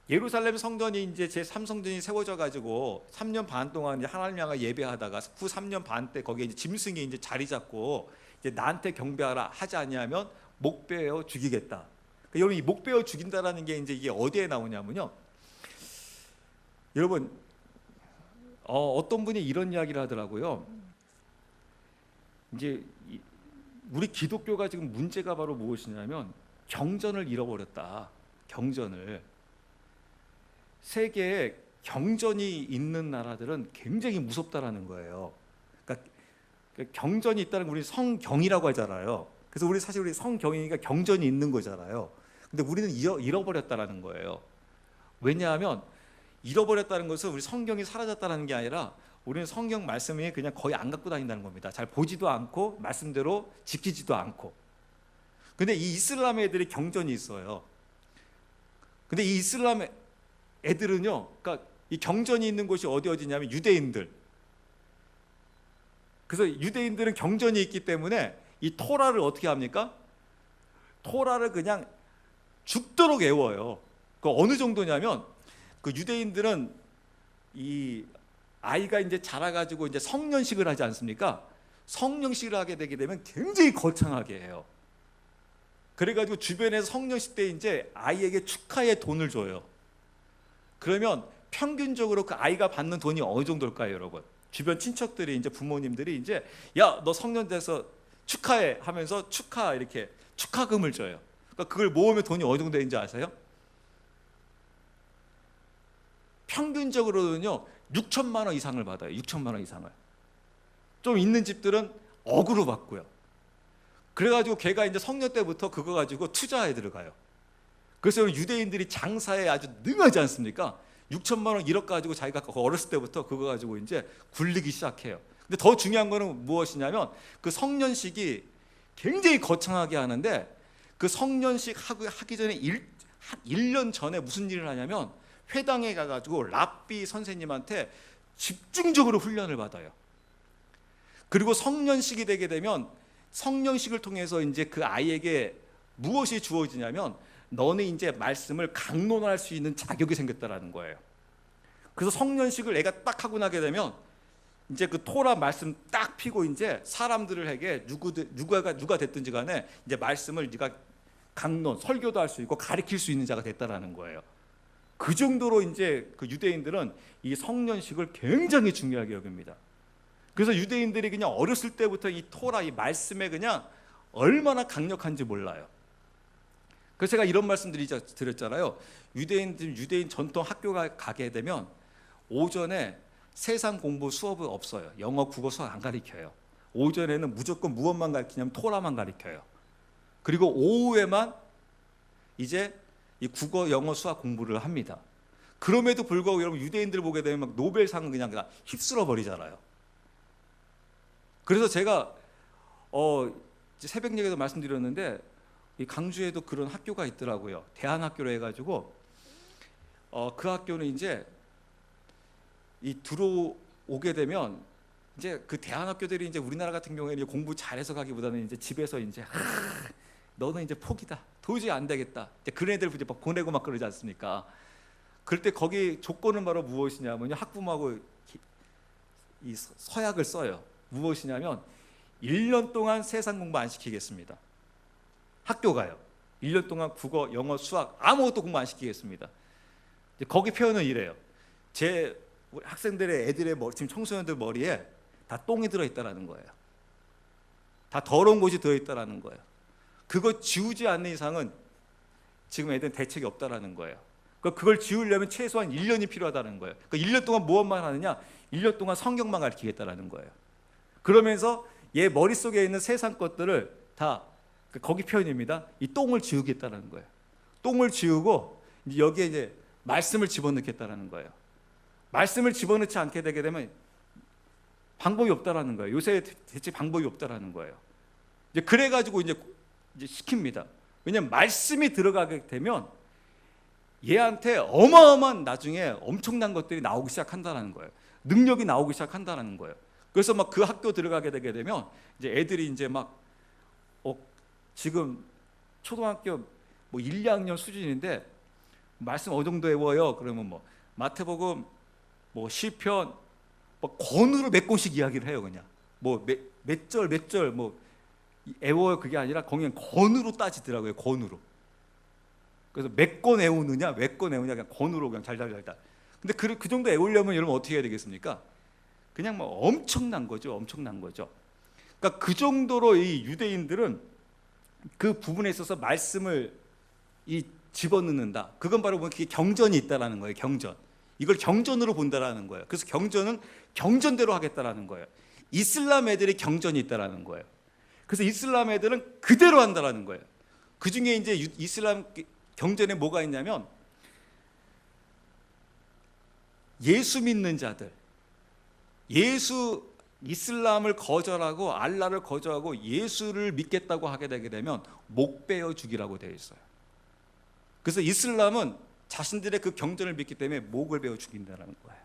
예루살렘 성전이 이제 제3성전이 세워져 가지고 3년 반 동안 이제 하나님 향해 예배하다가 후 3년 반 때 거기에 이제 짐승이 이제 자리 잡고 이제 나한테 경배하라 하지 아니하면 목 베어 죽이겠다. 그러니까 여러분 이 목 베어 죽인다라는 게 이제 이게 어디에 나오냐면요. 여러분 어떤 분이 이런 이야기를 하더라고요. 이제 우리 기독교가 지금 문제가 바로 무엇이냐면 경전을 잃어버렸다. 경전을. 세계에 경전이 있는 나라들은 굉장히 무섭다라는 거예요. 그러니까 경전이 있다는 건 우리 성경이라고 하잖아요. 그래서 우리 사실 우리 성경이니까 경전이 있는 거잖아요. 근데 우리는 잃어버렸다라는 거예요. 왜냐하면 잃어버렸다는 것은 우리 성경이 사라졌다는 게 아니라 우리는 성경 말씀이 그냥 거의 안 갖고 다닌다는 겁니다. 잘 보지도 않고 말씀대로 지키지도 않고. 근데 이 이슬람 애들이 경전이 있어요. 근데 이 이슬람 애들은요, 그러니까 이 경전이 있는 곳이 어디냐면 유대인들. 그래서 유대인들은 경전이 있기 때문에 이 토라를 어떻게 합니까? 토라를 그냥 죽도록 외워요. 그 어느 정도냐면 그 유대인들은 이 아이가 이제 자라가지고 이제 성년식을 하지 않습니까? 성년식을 하게 되게 되면 굉장히 거창하게 해요. 그래가지고 주변에서 성년식 때 이제 아이에게 축하의 돈을 줘요. 그러면 평균적으로 그 아이가 받는 돈이 어느 정도일까요, 여러분? 주변 친척들이 이제 부모님들이 이제 야, 너 성년 돼서 축하해 하면서 이렇게 축하금을 줘요. 그러니까 그걸 모으면 돈이 어느 정도 되는지 아세요? 평균적으로는요 6천만 원 이상을 받아요. 6천만 원 이상을. 좀 있는 집들은 억으로 받고요. 그래가지고 걔가 이제 성년 때부터 그거 가지고 투자에 들어가요. 그래서 유대인들이 장사에 아주 능하지 않습니까? 6천만 원 1억 가지고 자기가 어렸을 때부터 그거 가지고 이제 굴리기 시작해요. 근데 더 중요한 거는 무엇이냐면 그 성년식이 굉장히 거창하게 하는데 그 성년식 하기 전에 1년 전에 무슨 일을 하냐면 회당에 가가지고 랍비 선생님한테 집중적으로 훈련을 받아요. 그리고 성년식이 되게 되면 성년식을 통해서 이제 그 아이에게 무엇이 주어지냐면 너는 이제 말씀을 강론할 수 있는 자격이 생겼다라는 거예요. 그래서 성년식을 애가 딱 하고 나게 되면 이제 그 토라 말씀 딱 피고 이제 사람들에게 누가 됐든지 간에 이제 말씀을 네가 강론, 설교도 할 수 있고 가르칠 수 있는 자가 됐다라는 거예요. 그 정도로 이제 그 유대인들은 이 성년식을 굉장히 중요하게 여깁니다. 그래서 유대인들이 그냥 어렸을 때부터 이 토라, 이 말씀에 그냥 얼마나 강력한지 몰라요. 그래서 제가 이런 말씀 드렸잖아요. 유대인 전통 학교가 가게 되면 오전에 세상 공부 수업은 없어요. 영어, 국어 수업 안 가르쳐요. 오전에는 무조건 무엇만 가르치냐면 토라만 가르쳐요. 그리고 오후에만 이제 이 국어, 영어, 수학 공부를 합니다. 그럼에도 불구하고 여러분 유대인들 보게 되면 막 노벨상은 그냥 휩쓸어 버리잖아요. 그래서 제가 새벽 얘기도 말씀드렸는데 이 강주에도 그런 학교가 있더라고요. 대한학교로 해가지고 그 학교는 이제 이 들어오게 되면 이제 그 대한학교들이 이제 우리나라 같은 경우에는 공부 잘해서 가기보다는 이제 집에서 이제 너는 이제 포기다. 도저히 안 되겠다. 이제 그런 애들 이제 막 보내고 막 그러지 않습니까? 그럴 때 거기 조건은 바로 무엇이냐면요. 학부모하고 이 서약을 써요. 무엇이냐면 1년 동안 세상 공부 안 시키겠습니다. 학교 가요. 1년 동안 국어, 영어, 수학 아무것도 공부 안 시키겠습니다. 거기 표현은 이래요. 제 학생들의 애들의 머리, 지금 청소년들 머리에 다 똥이 들어있다라는 거예요. 다 더러운 곳이 들어있다라는 거예요. 그거 지우지 않는 이상은 지금 애들은 대책이 없다라는 거예요. 그걸 지우려면 최소한 1년이 필요하다는 거예요. 그러니까 1년 동안 무엇만 하느냐? 1년 동안 성경만 가르치겠다라는 거예요. 그러면서 얘 머릿속에 있는 세상 것들을 다 거기 표현입니다. 이 똥을 지우겠다라는 거예요. 똥을 지우고 여기에 이제 말씀을 집어넣겠다라는 거예요. 말씀을 집어넣지 않게 되게 되면 방법이 없다라는 거예요. 요새 대체 방법이 없다라는 거예요. 이제 그래가지고 이제 시킵니다. 왜냐하면 말씀이 들어가게 되면 얘한테 어마어마한 나중에 엄청난 것들이 나오기 시작한다는 거예요. 능력이 나오기 시작한다는 거예요. 그래서 막 그 학교 들어가게 되게 되면 이제 애들이 이제 막 지금 초등학교 뭐 1, 2학년 수준인데 말씀 어느 정도 외워요? 그러면 뭐 마태복음, 뭐 시편, 뭐 권으로 몇 권씩 이야기를 해요. 그냥 뭐 몇 절 뭐 외워요. 그게 아니라 거기는 권으로 따지더라고요. 권으로. 그래서 몇 권 외우느냐, 몇 권 외우냐, 그냥 권으로 그냥 잘잘잘잘. 근데 그 정도 외우려면 여러분 어떻게 해야 되겠습니까? 그냥 뭐 엄청난 거죠, 엄청난 거죠. 그러니까 그 정도로 이 유대인들은 그 부분에 있어서 말씀을 집어넣는다. 그건 바로 그게 경전이 있다라는 거예요. 경전. 이걸 경전으로 본다라는 거예요. 그래서 경전은 경전대로 하겠다라는 거예요. 이슬람 애들이 경전이 있다라는 거예요. 그래서 이슬람 애들은 그대로 한다라는 거예요. 그 중에 이제 이슬람 경전에 뭐가 있냐면 예수 믿는 자들, 이슬람을 거절하고 알라를 거절하고 예수를 믿겠다고 하게 되게 되면 목 베어 죽이라고 되어 있어요. 그래서 이슬람은 자신들의 그 경전을 믿기 때문에 목을 베어 죽인다는 거예요.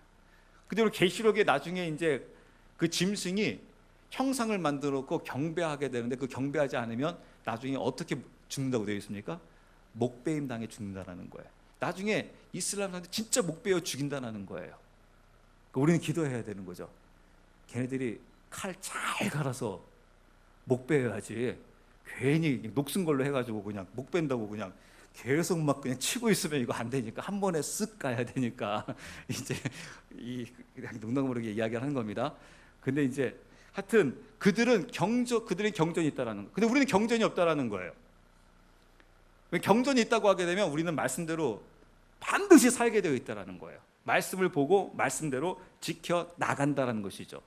그대로 계시록에 나중에 이제 그 짐승이 형상을 만들었고 경배하게 되는데 그 경배하지 않으면 나중에 어떻게 죽는다고 되어 있습니까? 목베임 당해 죽는다는 거예요. 나중에 이슬람 사람들 진짜 목 베어 죽인다는 거예요. 우리는 기도해야 되는 거죠. 걔네들이 칼 잘 갈아서 목 베어야지 괜히 녹슨 걸로 해가지고 그냥 목 뺀다고 그냥 계속 막 그냥 치고 있으면 이거 안 되니까 한 번에 쓱 가야 되니까 이제 농담으로 이야기를 하는 겁니다. 근데 이제 하여튼 그들의 경전이 있다라는 거. 근데 우리는 경전이 없다라는 거예요. 경전이 있다고 하게 되면 우리는 말씀대로 반드시 살게 되어 있다라는 거예요. 말씀을 보고 말씀대로 지켜 나간다라는 것이죠.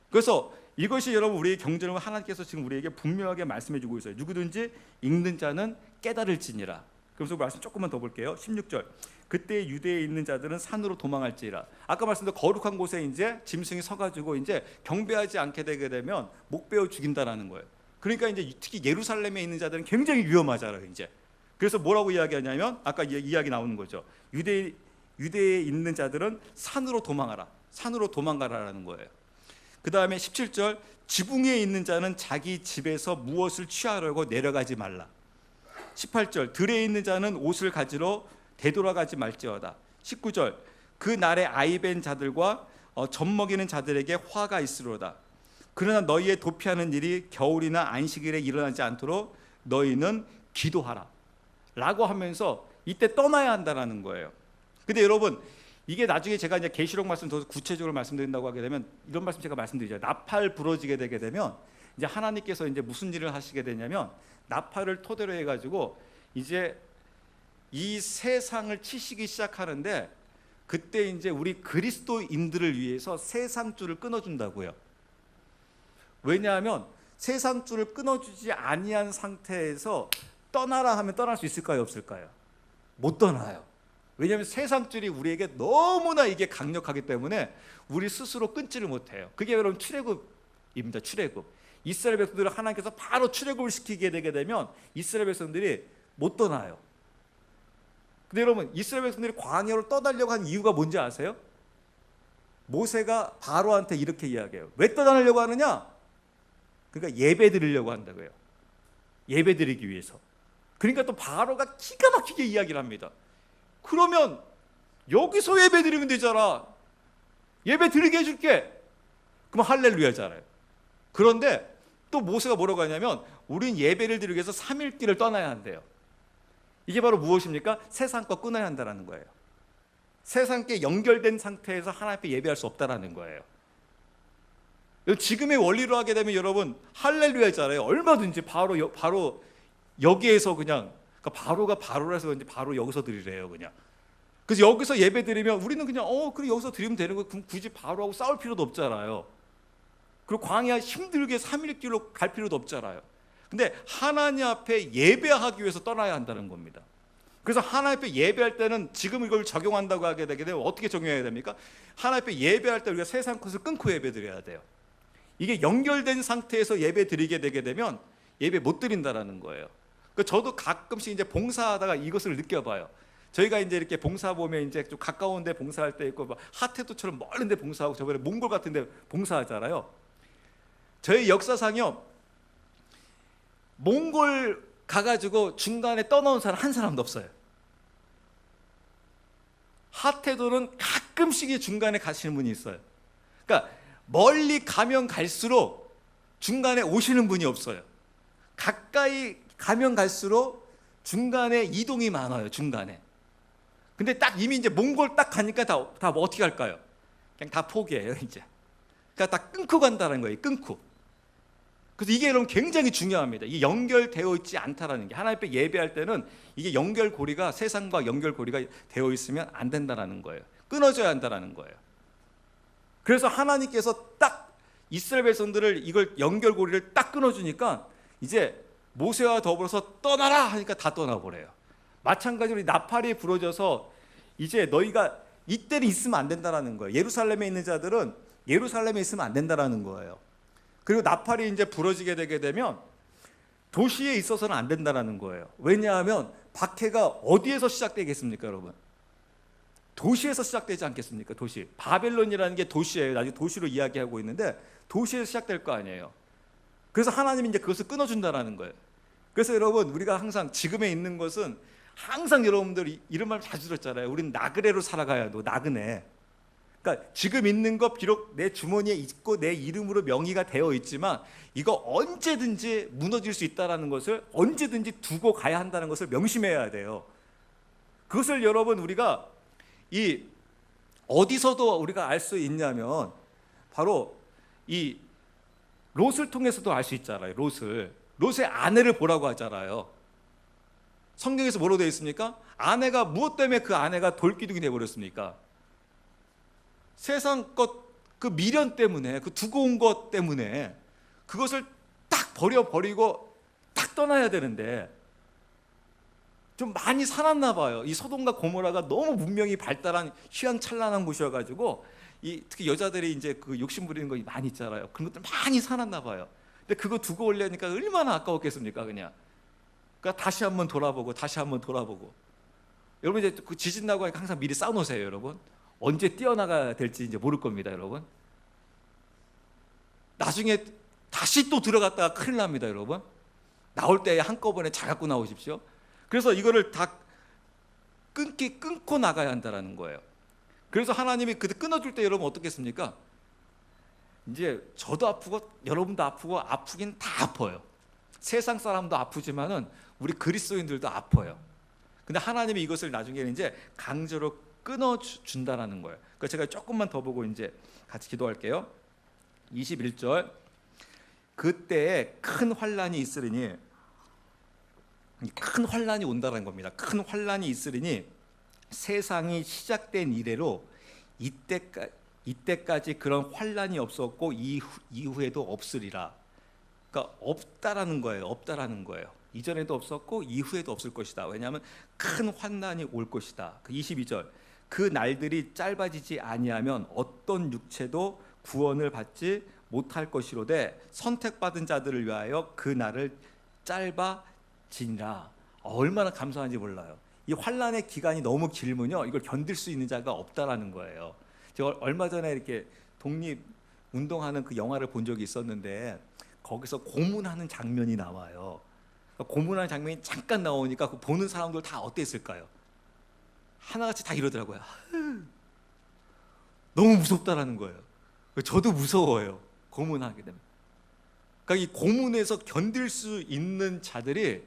그래서 이것이 여러분 우리의 경전을 하나님께서 지금 우리에게 분명하게 말씀해 주고 있어요. 누구든지 읽는 자는 깨달을지니라. 그래서 말씀 조금만 더 볼게요. 16절. 그때 유대에 있는 자들은 산으로 도망할지라. 아까 말씀드린 거룩한 곳에 이제 짐승이 서가지고 이제 경배하지 않게 되게 되면 목 베어 죽인다라는 거예요. 그러니까 이제 특히 예루살렘에 있는 자들은 굉장히 위험하잖아요. 이제 그래서 뭐라고 이야기하냐면 아까 이야기 나오는 거죠. 유대에 있는 자들은 산으로 도망하라. 산으로 도망가라라는 거예요. 그 다음에 17절. 지붕에 있는 자는 자기 집에서 무엇을 취하려고 내려가지 말라. 18절. 들에 있는 자는 옷을 가지러 되돌아가지 말지어다. 19절. 그 날에 아이벤 자들과 젖 먹이는 자들에게 화가 있으로다. 그러나 너희의 도피하는 일이 겨울이나 안식일에 일어나지 않도록 너희는 기도하라 라고 하면서 이때 떠나야 한다는 거예요. 근데 여러분 이게 나중에 제가 이제 계시록 말씀 더 구체적으로 말씀드린다고 하게 되면 이런 말씀 제가 말씀드리죠. 나팔 부러지게 되게 되면 이제 하나님께서 이제 무슨 일을 하시게 되냐면 나팔을 토대로 해가지고 이제 이 세상을 치시기 시작하는데 그때 이제 우리 그리스도인들을 위해서 세상 줄을 끊어준다고요. 왜냐하면 세상 줄을 끊어주지 아니한 상태에서 떠나라 하면 떠날 수 있을까요? 없을까요? 못 떠나요. 왜냐하면 세상 줄이 우리에게 너무나 이게 강력하기 때문에 우리 스스로 끊지를 못해요. 그게 여러분 출애굽입니다. 출애굽. 이스라엘 백성들을 하나님께서 바로 출애굽을 시키게 되게 되면 이스라엘 백성들이 못 떠나요. 근데 여러분 이스라엘 백성들이 광야로 떠나려고 한 이유가 뭔지 아세요? 모세가 바로한테 이렇게 이야기해요. 왜 떠나려고 하느냐? 그러니까 예배 드리려고 한다고요. 예배 드리기 위해서. 그러니까 또 바로가 기가 막히게 이야기를 합니다. 그러면 여기서 예배 드리면 되잖아. 예배 드리게 해줄게. 그럼 할렐루야잖아요. 그런데 또 모세가 뭐라고 하냐면 우린 예배를 드리기 위해서 3일 길을 떠나야 한대요. 이게 바로 무엇입니까? 세상과 끊어야 한다는 거예요. 세상께 연결된 상태에서 하나님 앞에 예배할 수 없다는 거예요. 지금의 원리로 하게 되면 여러분 할렐루야 있잖아요. 얼마든지 바로 여기에서 그냥, 그러니까 바로가 바로라서 그런지 바로 여기서 드리래요 그냥. 그래서 여기서 예배 드리면 우리는 그냥 그래 여기서 드리면 되는 거예요. 그럼 굳이 바로 하고 싸울 필요도 없잖아요. 그리고 광야 힘들게 3일 길로 갈 필요도 없잖아요. 근데 하나님 앞에 예배하기 위해서 떠나야 한다는 겁니다. 그래서 하나님 앞에 예배할 때는 지금 이걸 적용한다고 하게 되게 되면 어떻게 적용해야 됩니까? 하나님 앞에 예배할 때 우리가 세상 것을 끊고 예배 드려야 돼요. 이게 연결된 상태에서 예배 드리게 되게 되면 예배 못 드린다라는 거예요. 저도 가끔씩 이제 봉사하다가 이것을 느껴봐요. 저희가 이제 이렇게 봉사 보면 이제 좀 가까운데 봉사할 때 있고 하태도처럼 멀은데 봉사하고 저번에 몽골 같은데 봉사하잖아요. 저희 역사상요, 몽골 가가지고 중간에 떠나온 사람 한 사람도 없어요. 하태도는 가끔씩 중간에 가시는 분이 있어요. 그러니까 멀리 가면 갈수록 중간에 오시는 분이 없어요. 가까이 가면 갈수록 중간에 이동이 많아요. 중간에. 근데 딱 이미 이제 몽골 딱 가니까 다 뭐 어떻게 할까요? 그냥 다 포기해요 이제. 그러니까 다 끊고 간다는 거예요. 끊고. 그래서 이게 여러분 굉장히 중요합니다. 이 연결되어 있지 않다라는 게, 하나님 앞에 예배할 때는 이게 연결고리가, 세상과 연결고리가 되어 있으면 안 된다라는 거예요. 끊어져야 한다라는 거예요. 그래서 하나님께서 딱 이스라엘 백성들을 이걸 연결고리를 딱 끊어주니까 이제 모세와 더불어서 떠나라 하니까 다 떠나버려요. 마찬가지로 나팔이 부러져서 이제 너희가 이때는 있으면 안 된다라는 거예요. 예루살렘에 있는 자들은 예루살렘에 있으면 안 된다라는 거예요. 그리고 나팔이 이제 부러지게 되게 되면 도시에 있어서는 안 된다라는 거예요. 왜냐하면 박해가 어디에서 시작되겠습니까, 여러분? 도시에서 시작되지 않겠습니까? 도시. 바벨론이라는 게 도시예요. 나중에 도시로 이야기하고 있는데 도시에서 시작될 거 아니에요. 그래서 하나님이 이제 그것을 끊어준다라는 거예요. 그래서 여러분, 우리가 항상 지금에 있는 것은, 항상 여러분들이 이런 말 자주 들었잖아요. 우린 나그네로 살아가야 돼. 나그네. 그러니까 지금 있는 것 비록 내 주머니에 있고 내 이름으로 명의가 되어 있지만 이거 언제든지 무너질 수 있다는 것을, 언제든지 두고 가야 한다는 것을 명심해야 돼요. 그것을 여러분 우리가 이 어디서도 우리가 알 수 있냐면 바로 이 롯을 통해서도 알 수 있잖아요. 롯의 아내를 보라고 하잖아요. 성경에서 뭐라고 되어 있습니까? 아내가 무엇 때문에 그 아내가 돌기둥이 되어버렸습니까? 세상 것, 그 미련 때문에, 그 두고 온 것 때문에 그것을 딱 버려버리고 딱 떠나야 되는데 좀 많이 살았나 봐요. 이 소돔과 고모라가 너무 문명이 발달한 휘황찬란한 곳이어가지고 특히 여자들이 이제 그 욕심 부리는 거 많이 있잖아요. 그런 것들 많이 살았나 봐요. 근데 그거 두고 오려니까 얼마나 아까웠겠습니까, 그냥. 그러니까 다시 한번 돌아보고 다시 한번 돌아보고. 여러분 이제 그 지진 나고 하니까 항상 미리 쌓아놓으세요, 여러분. 언제 뛰어나가야 될지 이제 모를 겁니다, 여러분. 나중에 다시 또 들어갔다가 큰일 납니다, 여러분. 나올 때 한꺼번에 잘 갖고 나오십시오. 그래서 이거를 다 끊고 나가야 한다는 거예요. 그래서 하나님이 그때 끊어줄 때 여러분 어떻겠습니까? 이제 저도 아프고 여러분도 아프고 아프긴 다 아파요. 세상 사람도 아프지만은 우리 그리스도인들도 아파요. 근데 하나님이 이것을 나중에는 이제 강제로 끊어준다라는 거예요. 그러니까 제가 조금만 더 보고 이제 같이 기도할게요. 21절. 그때에 큰 환란이 있으리니, 큰 환란이 온다는 겁니다. 큰 환란이 있으리니 세상이 시작된 이래로 이때까지 그런 환란이 없었고 이후에도 없으리라. 그러니까 없다라는 거예요. 없다라는 거예요. 이전에도 없었고 이후에도 없을 것이다. 왜냐하면 큰 환난이 올 것이다. 22절. 그 날들이 짧아지지 아니하면 어떤 육체도 구원을 받지 못할 것이로되 선택받은 자들을 위하여 그 날을 짧아지니라. 얼마나 감사한지 몰라요. 이 환난의 기간이 너무 길면요, 이걸 견딜 수 있는 자가 없다라는 거예요. 제가 얼마 전에 이렇게 독립 운동하는 그 영화를 본 적이 있었는데 거기서 고문하는 장면이 나와요. 고문하는 장면이 잠깐 나오니까 그 보는 사람들 다 어땠을까요? 하나같이 다 이러더라고요. 너무 무섭다라는 거예요. 저도 무서워요, 고문하게 되면. 그러니까 이 고문에서 견딜 수 있는 자들이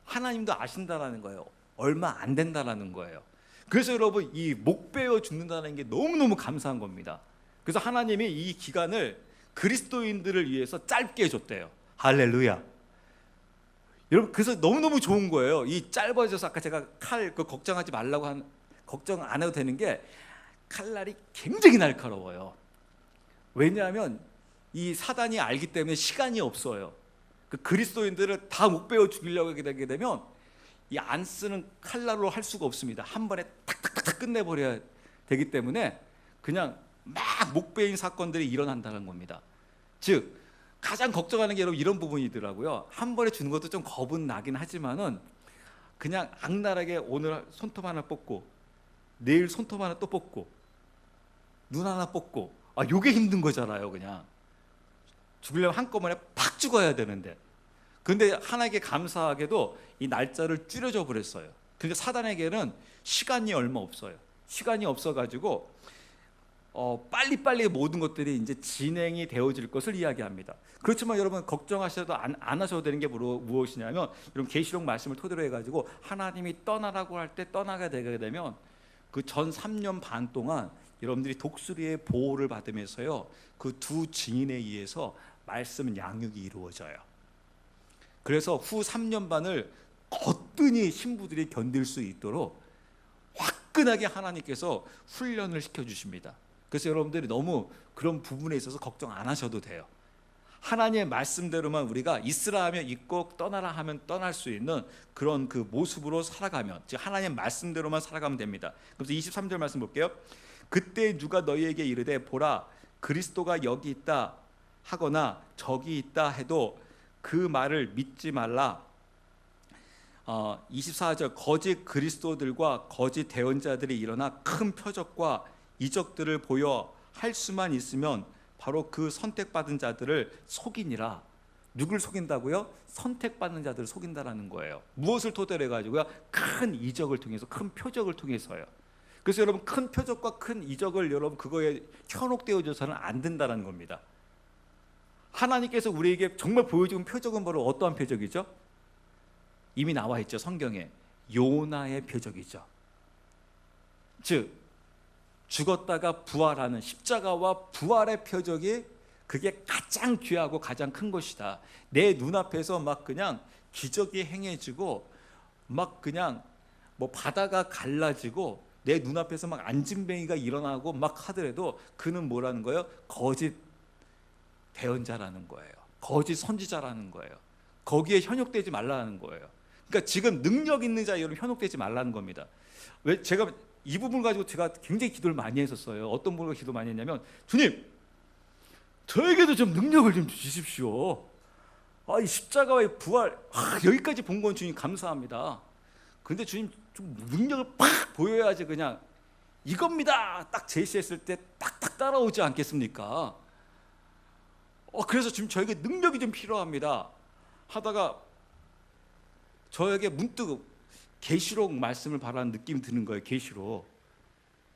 하나님도 아신다라는 거예요. 얼마 안 된다라는 거예요. 그래서 여러분 이 목 베어 죽는다는 게 너무너무 감사한 겁니다. 그래서 하나님이 이 기간을 그리스도인들을 위해서 짧게 해줬대요. 할렐루야. 여러분 그래서 너무너무 좋은 거예요. 이 짧아져서 아까 제가 칼 그 걱정하지 말라고 걱정 안 해도 되는 게 칼날이 굉장히 날카로워요. 왜냐하면 이 사단이 알기 때문에 시간이 없어요. 그 그리스도인들을 다 목 베어 죽이려고 하게 되면 이 안 쓰는 칼날로 할 수가 없습니다. 한 번에 탁탁탁 끝내버려야 되기 때문에 그냥 막 목 베인 사건들이 일어난다는 겁니다. 즉 가장 걱정하는 게 여러분 이런 부분이더라고요. 한 번에 주는 것도 좀 겁은 나긴 하지만은 그냥 악랄하게 오늘 손톱 하나 뽑고 내일 손톱 하나 또 뽑고 눈 하나 뽑고 요게 힘든 거잖아요. 그냥 죽으려면 한꺼번에 팍 죽어야 되는데 근데 하나님께 감사하게도 이 날짜를 줄여줘 버렸어요. 근데 사단에게는 시간이 얼마 없어요. 시간이 없어가지고 빨리빨리 모든 것들이 이제 진행이 되어질 것을 이야기합니다. 그렇지만 여러분 걱정하셔도 안 하셔도 되는 게 무엇이냐면 여러분 계시록 말씀을 토대로 해가지고 하나님이 떠나라고 할 때 떠나게 되게 되면 그 전 3년 반 동안 여러분들이 독수리의 보호를 받으면서요 그 두 증인에 의해서 말씀 양육이 이루어져요. 그래서 후 3년 반을 거뜬히 신부들이 견딜 수 있도록 화끈하게 하나님께서 훈련을 시켜주십니다. 그래서 여러분들이 너무 그런 부분에 있어서 걱정 안 하셔도 돼요. 하나님의 말씀대로만 우리가 있으라 하면 있고 떠나라 하면 떠날 수 있는 그런 그 모습으로 살아가면, 즉 하나님의 말씀대로만 살아가면 됩니다. 그래서 23절 말씀 볼게요. 그때 누가 너희에게 이르되 보라 그리스도가 여기 있다 하거나 저기 있다 해도 그 말을 믿지 말라. 24절 거짓 그리스도들과 거짓 대언자들이 일어나 큰 표적과 이적들을 보여 할 수만 있으면 바로 그 선택받은 자들을 속이니라. 누굴 속인다고요? 선택받는 자들을 속인다라는 거예요. 무엇을 토대로 해가지고요? 큰 이적을 통해서, 큰 표적을 통해서요. 그래서 여러분 큰 표적과 큰 이적을 여러분 그거에 현혹되어져서는 안 된다는 겁니다. 하나님께서 우리에게 정말 보여준 표적은 바로 어떠한 표적이죠? 이미 나와 있죠. 성경에 요나의 표적이죠. 즉 죽었다가 부활하는 십자가와 부활의 표적이 그게 가장 귀하고 가장 큰 것이다. 내 눈앞에서 막 그냥 기적이 행해지고 막 그냥 뭐 바다가 갈라지고 내 눈앞에서 막 안진뱅이가 일어나고 막 하더라도 그는 뭐라는 거예요? 거짓 대언자라는 거예요. 거짓 선지자라는 거예요. 거기에 현혹되지 말라는 거예요. 그러니까 지금 능력 있는 자에 여러분 현혹되지 말라는 겁니다. 왜 제가 이 부분 가지고 제가 굉장히 기도를 많이 했었어요. 어떤 분과 기도 많이 했냐면 주님 저에게도 좀 능력을 좀 주십시오. 이 십자가의 부활 여기까지 본 건 주님 감사합니다. 그런데 주님 좀 능력을 팍 보여야지 그냥 이겁니다 딱 제시했을 때 딱딱 따라오지 않겠습니까? 그래서 지금 저에게 능력이 좀 필요합니다 하다가 저에게 문득 계시록 말씀을 바라는 느낌이 드는 거예요. 계시록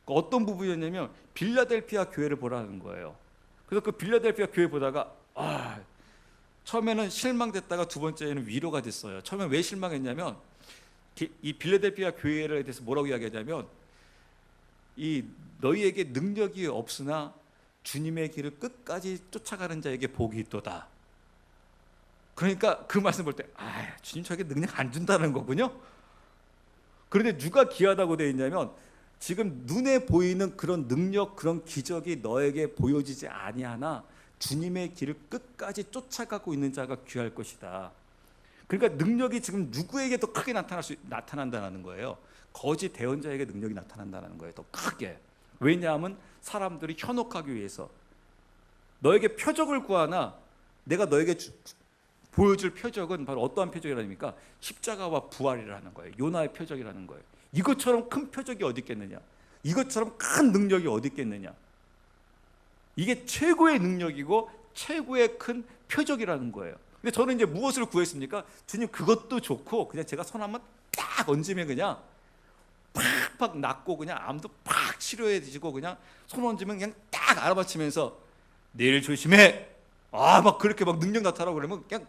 어떤 부분이었냐면 빌라델피아 교회를 보라는 거예요. 그래서 그 빌라델피아 교회 보다가 처음에는 실망됐다가 두 번째는 위로가 됐어요. 처음에 왜 실망했냐면 이 빌라델피아 교회에 대해서 뭐라고 이야기하냐면 이 너희에게 능력이 없으나 주님의 길을 끝까지 쫓아가는 자에게 복이 있도다. 그러니까 그 말씀 볼 때 주님 저에게 능력 안 준다는 거군요. 그런데 누가 귀하다고 되어 있냐면 지금 눈에 보이는 그런 능력 그런 기적이 너에게 보여지지 아니하나 주님의 길을 끝까지 쫓아가고 있는 자가 귀할 것이다. 그러니까 능력이 지금 누구에게 더 크게 나타난다는 거예요. 거짓 대언자에게 능력이 나타난다는 거예요. 더 크게. 왜냐하면 사람들이 현혹하기 위해서 너에게 표적을 구하나 내가 너에게 보여줄 표적은 바로 어떠한 표적이라니까 십자가와 부활이라는 거예요. 요나의 표적이라는 거예요. 이것처럼 큰 표적이 어디 있겠느냐? 이것처럼 큰 능력이 어디 있겠느냐? 이게 최고의 능력이고 최고의 큰 표적이라는 거예요. 근데 저는 이제 무엇을 구했습니까? 주님 그것도 좋고 그냥 제가 손 한번 딱 얹으면 그냥 팍팍 낫고 그냥 암도 팍 치료해지고 그냥 손 얹으면 그냥 딱 알아맞히면서 내일 조심해 막 그렇게 막 능력 나타나고 그러면 그냥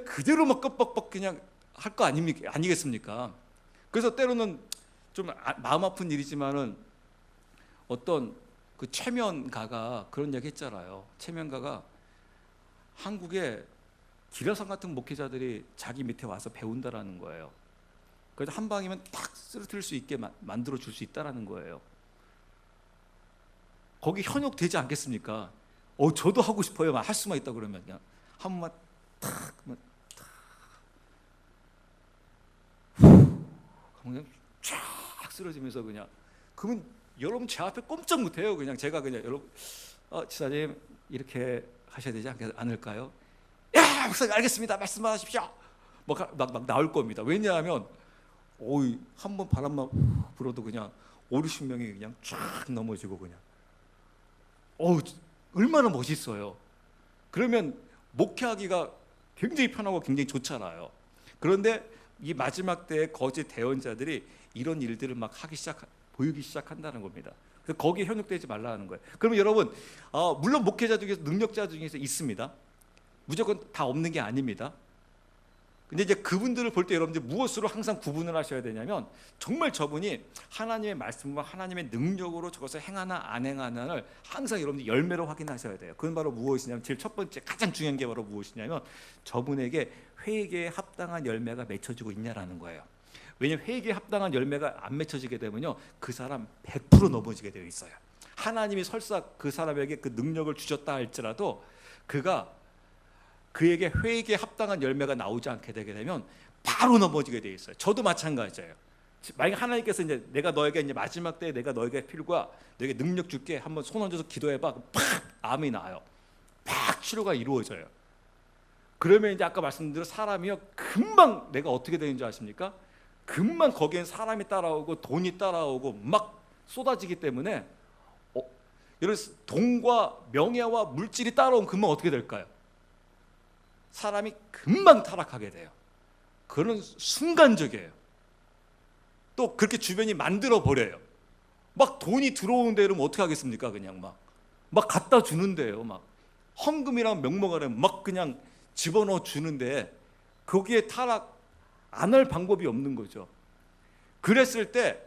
그대로 막 껍벅벅 그냥 할 거 아니겠습니까? 그래서 때로는 좀 마음 아픈 일이지만은 어떤 그 최면가가 그런 얘기 했잖아요. 최면가가 한국에 기라성 같은 목회자들이 자기 밑에 와서 배운다라는 거예요. 그래서 한 방이면 딱 쓰러뜨릴 수 있게 만들어 줄 수 있다라는 거예요. 거기 현혹되지 않겠습니까? 저도 하고 싶어요. 할 수만 있다 그러면 그냥 한 번만 탁 그냥 쫙 쓰러지면서 그냥 그러면 여러분 제 앞에 꼼짝 못해요. 그냥 제가 그냥 여러분 지사님 이렇게 하셔야 되지 않을까요? 야 목사님 알겠습니다. 말씀하십시오. 막 나올 겁니다. 왜냐하면 한 번 바람만 불어도 그냥 50명이 그냥 쫙 넘어지고 그냥 얼마나 멋있어요. 그러면 목회하기가 굉장히 편하고 굉장히 좋잖아요. 그런데 이 마지막 때의 거짓 대언자들이 이런 일들을 막 보이기 시작한다는 겁니다. 그래서 거기에 현혹되지 말라는 거예요. 그러면 여러분 물론 목회자 중에서 능력자 중에서 있습니다. 무조건 다 없는 게 아닙니다. 근데 이제 그분들을 볼 때 여러분들 무엇으로 항상 구분을 하셔야 되냐면 정말 저분이 하나님의 말씀과 하나님의 능력으로 저것을 행하나 안 행하나를 항상 여러분들 열매로 확인하셔야 돼요. 그건 바로 무엇이냐면 제일 첫 번째 가장 중요한 게 바로 무엇이냐면 저분에게 회개에 합당한 열매가 맺혀지고 있냐라는 거예요. 왜냐하면 회개에 합당한 열매가 안 맺혀지게 되면요 그 사람 100% 넘어지게 되어 있어요. 하나님이 설사 그 사람에게 그 능력을 주셨다 할지라도 그에게 회개에 합당한 열매가 나오지 않게 되게 되면 바로 넘어지게 돼 있어요. 저도 마찬가지예요. 만약 하나님께서 이제 내가 너에게 이제 마지막 때에 내가 너에게 필과 너에게 능력 줄게 한번 손 얹어서 기도해봐. 팍 암이 나요. 팍 치료가 이루어져요. 그러면 이제 아까 말씀드린 사람이요 금방 내가 어떻게 되는지 아십니까? 금방 거기엔 사람이 따라오고 돈이 따라오고 막 쏟아지기 때문에 이런 돈과 명예와 물질이 따라오면 금방 어떻게 될까요? 사람이 금방 타락하게 돼요. 그런 순간적이에요. 또 그렇게 주변이 만들어 버려요. 막 돈이 들어오는데 이러면 어떻게 하겠습니까? 그냥 막 갖다 주는데요. 막 헌금이랑 명목 아래 막 그냥 집어넣어 주는데 거기에 타락 안 할 방법이 없는 거죠. 그랬을 때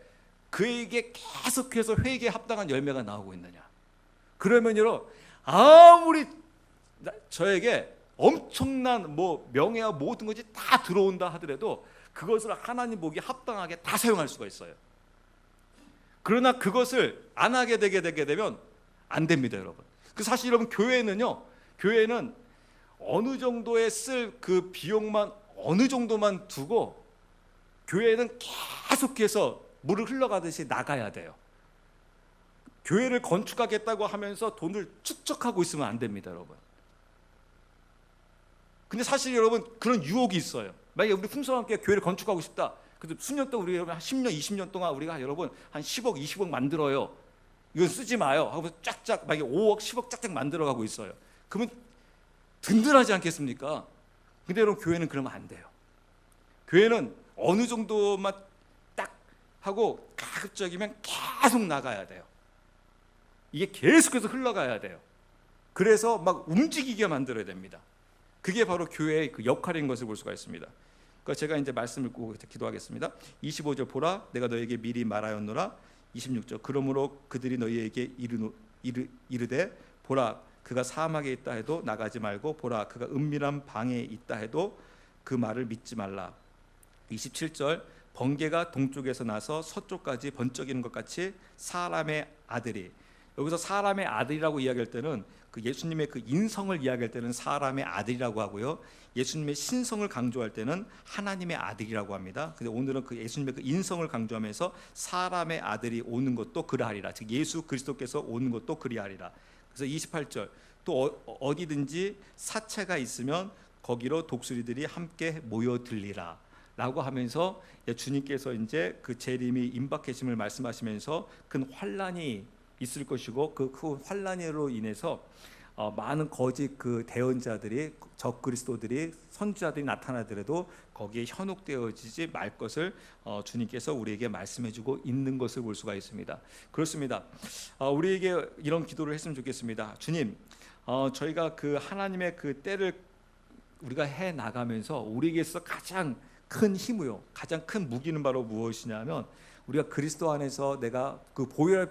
그에게 계속해서 회개에 합당한 열매가 나오고 있느냐? 그러면요 아무리 저에게 엄청난 명예와 모든 것이 다 들어온다 하더라도 그것을 하나님 보기에 합당하게 다 사용할 수가 있어요. 그러나 그것을 안 하게 되게 되면 안 됩니다, 여러분. 사실 여러분 교회는 어느 정도에 쓸 그 비용만 어느 정도만 두고 교회는 계속해서 물을 흘러가듯이 나가야 돼요. 교회를 건축하겠다고 하면서 돈을 축적하고 있으면 안 됩니다, 여러분. 근데 사실 여러분 그런 유혹이 있어요. 만약에 우리 풍성함께 교회를 건축하고 싶다. 그래도 수년 동안 우리 여러분 한 10년, 20년 동안 우리가 여러분 한 10억, 20억 만들어요. 이건 쓰지 마요. 하고 쫙쫙 만약에 5억, 10억 쫙쫙 만들어가고 있어요. 그러면 든든하지 않겠습니까? 근데 여러분 교회는 그러면 안 돼요. 교회는 어느 정도만 딱 하고 가급적이면 계속 나가야 돼요. 이게 계속해서 흘러가야 돼요. 그래서 막 움직이게 만들어야 됩니다. 그게 바로 교회의 그 역할인 것을 볼 수가 있습니다. 그러니까 제가 이제 말씀을 읽고 기도하겠습니다. 25절 보라 내가 너에게 미리 말하였노라. 26절 그러므로 그들이 너희에게 이르되 보라 그가 사막에 있다 해도 나가지 말고 보라 그가 은밀한 방에 있다 해도 그 말을 믿지 말라. 27절 번개가 동쪽에서 나서 서쪽까지 번쩍이는 것 같이 사람의 아들이 여기서 사람의 아들이라고 이야기할 때는 그 예수님의 그 인성을 이야기할 때는 사람의 아들이라고 하고요. 예수님의 신성을 강조할 때는 하나님의 아들이라고 합니다. 근데 오늘은 그 예수님의 그 인성을 강조하면서 사람의 아들이 오는 것도 그러하리라. 즉 예수 그리스도께서 오는 것도 그리하리라. 그래서 28절 또 어디든지 사체가 있으면 거기로 독수리들이 함께 모여들리라. 라고 하면서 주님께서 이제 그 재림이 임박하심을 말씀하시면서 큰 환란이 있을 것이고 그 환란으로 인해서 많은 거짓 그 대언자들이 적 그리스도들이 선지자들이 나타나더라도 거기에 현혹되어지지 말 것을 주님께서 우리에게 말씀해주고 있는 것을 볼 수가 있습니다. 그렇습니다. 우리에게 이런 기도를 했으면 좋겠습니다. 주님, 저희가 그 하나님의 그 때를 우리가 해 나가면서 우리에게서 가장 큰 힘이요, 가장 큰 무기는 바로 무엇이냐면 우리가 그리스도 안에서 내가 그 보혈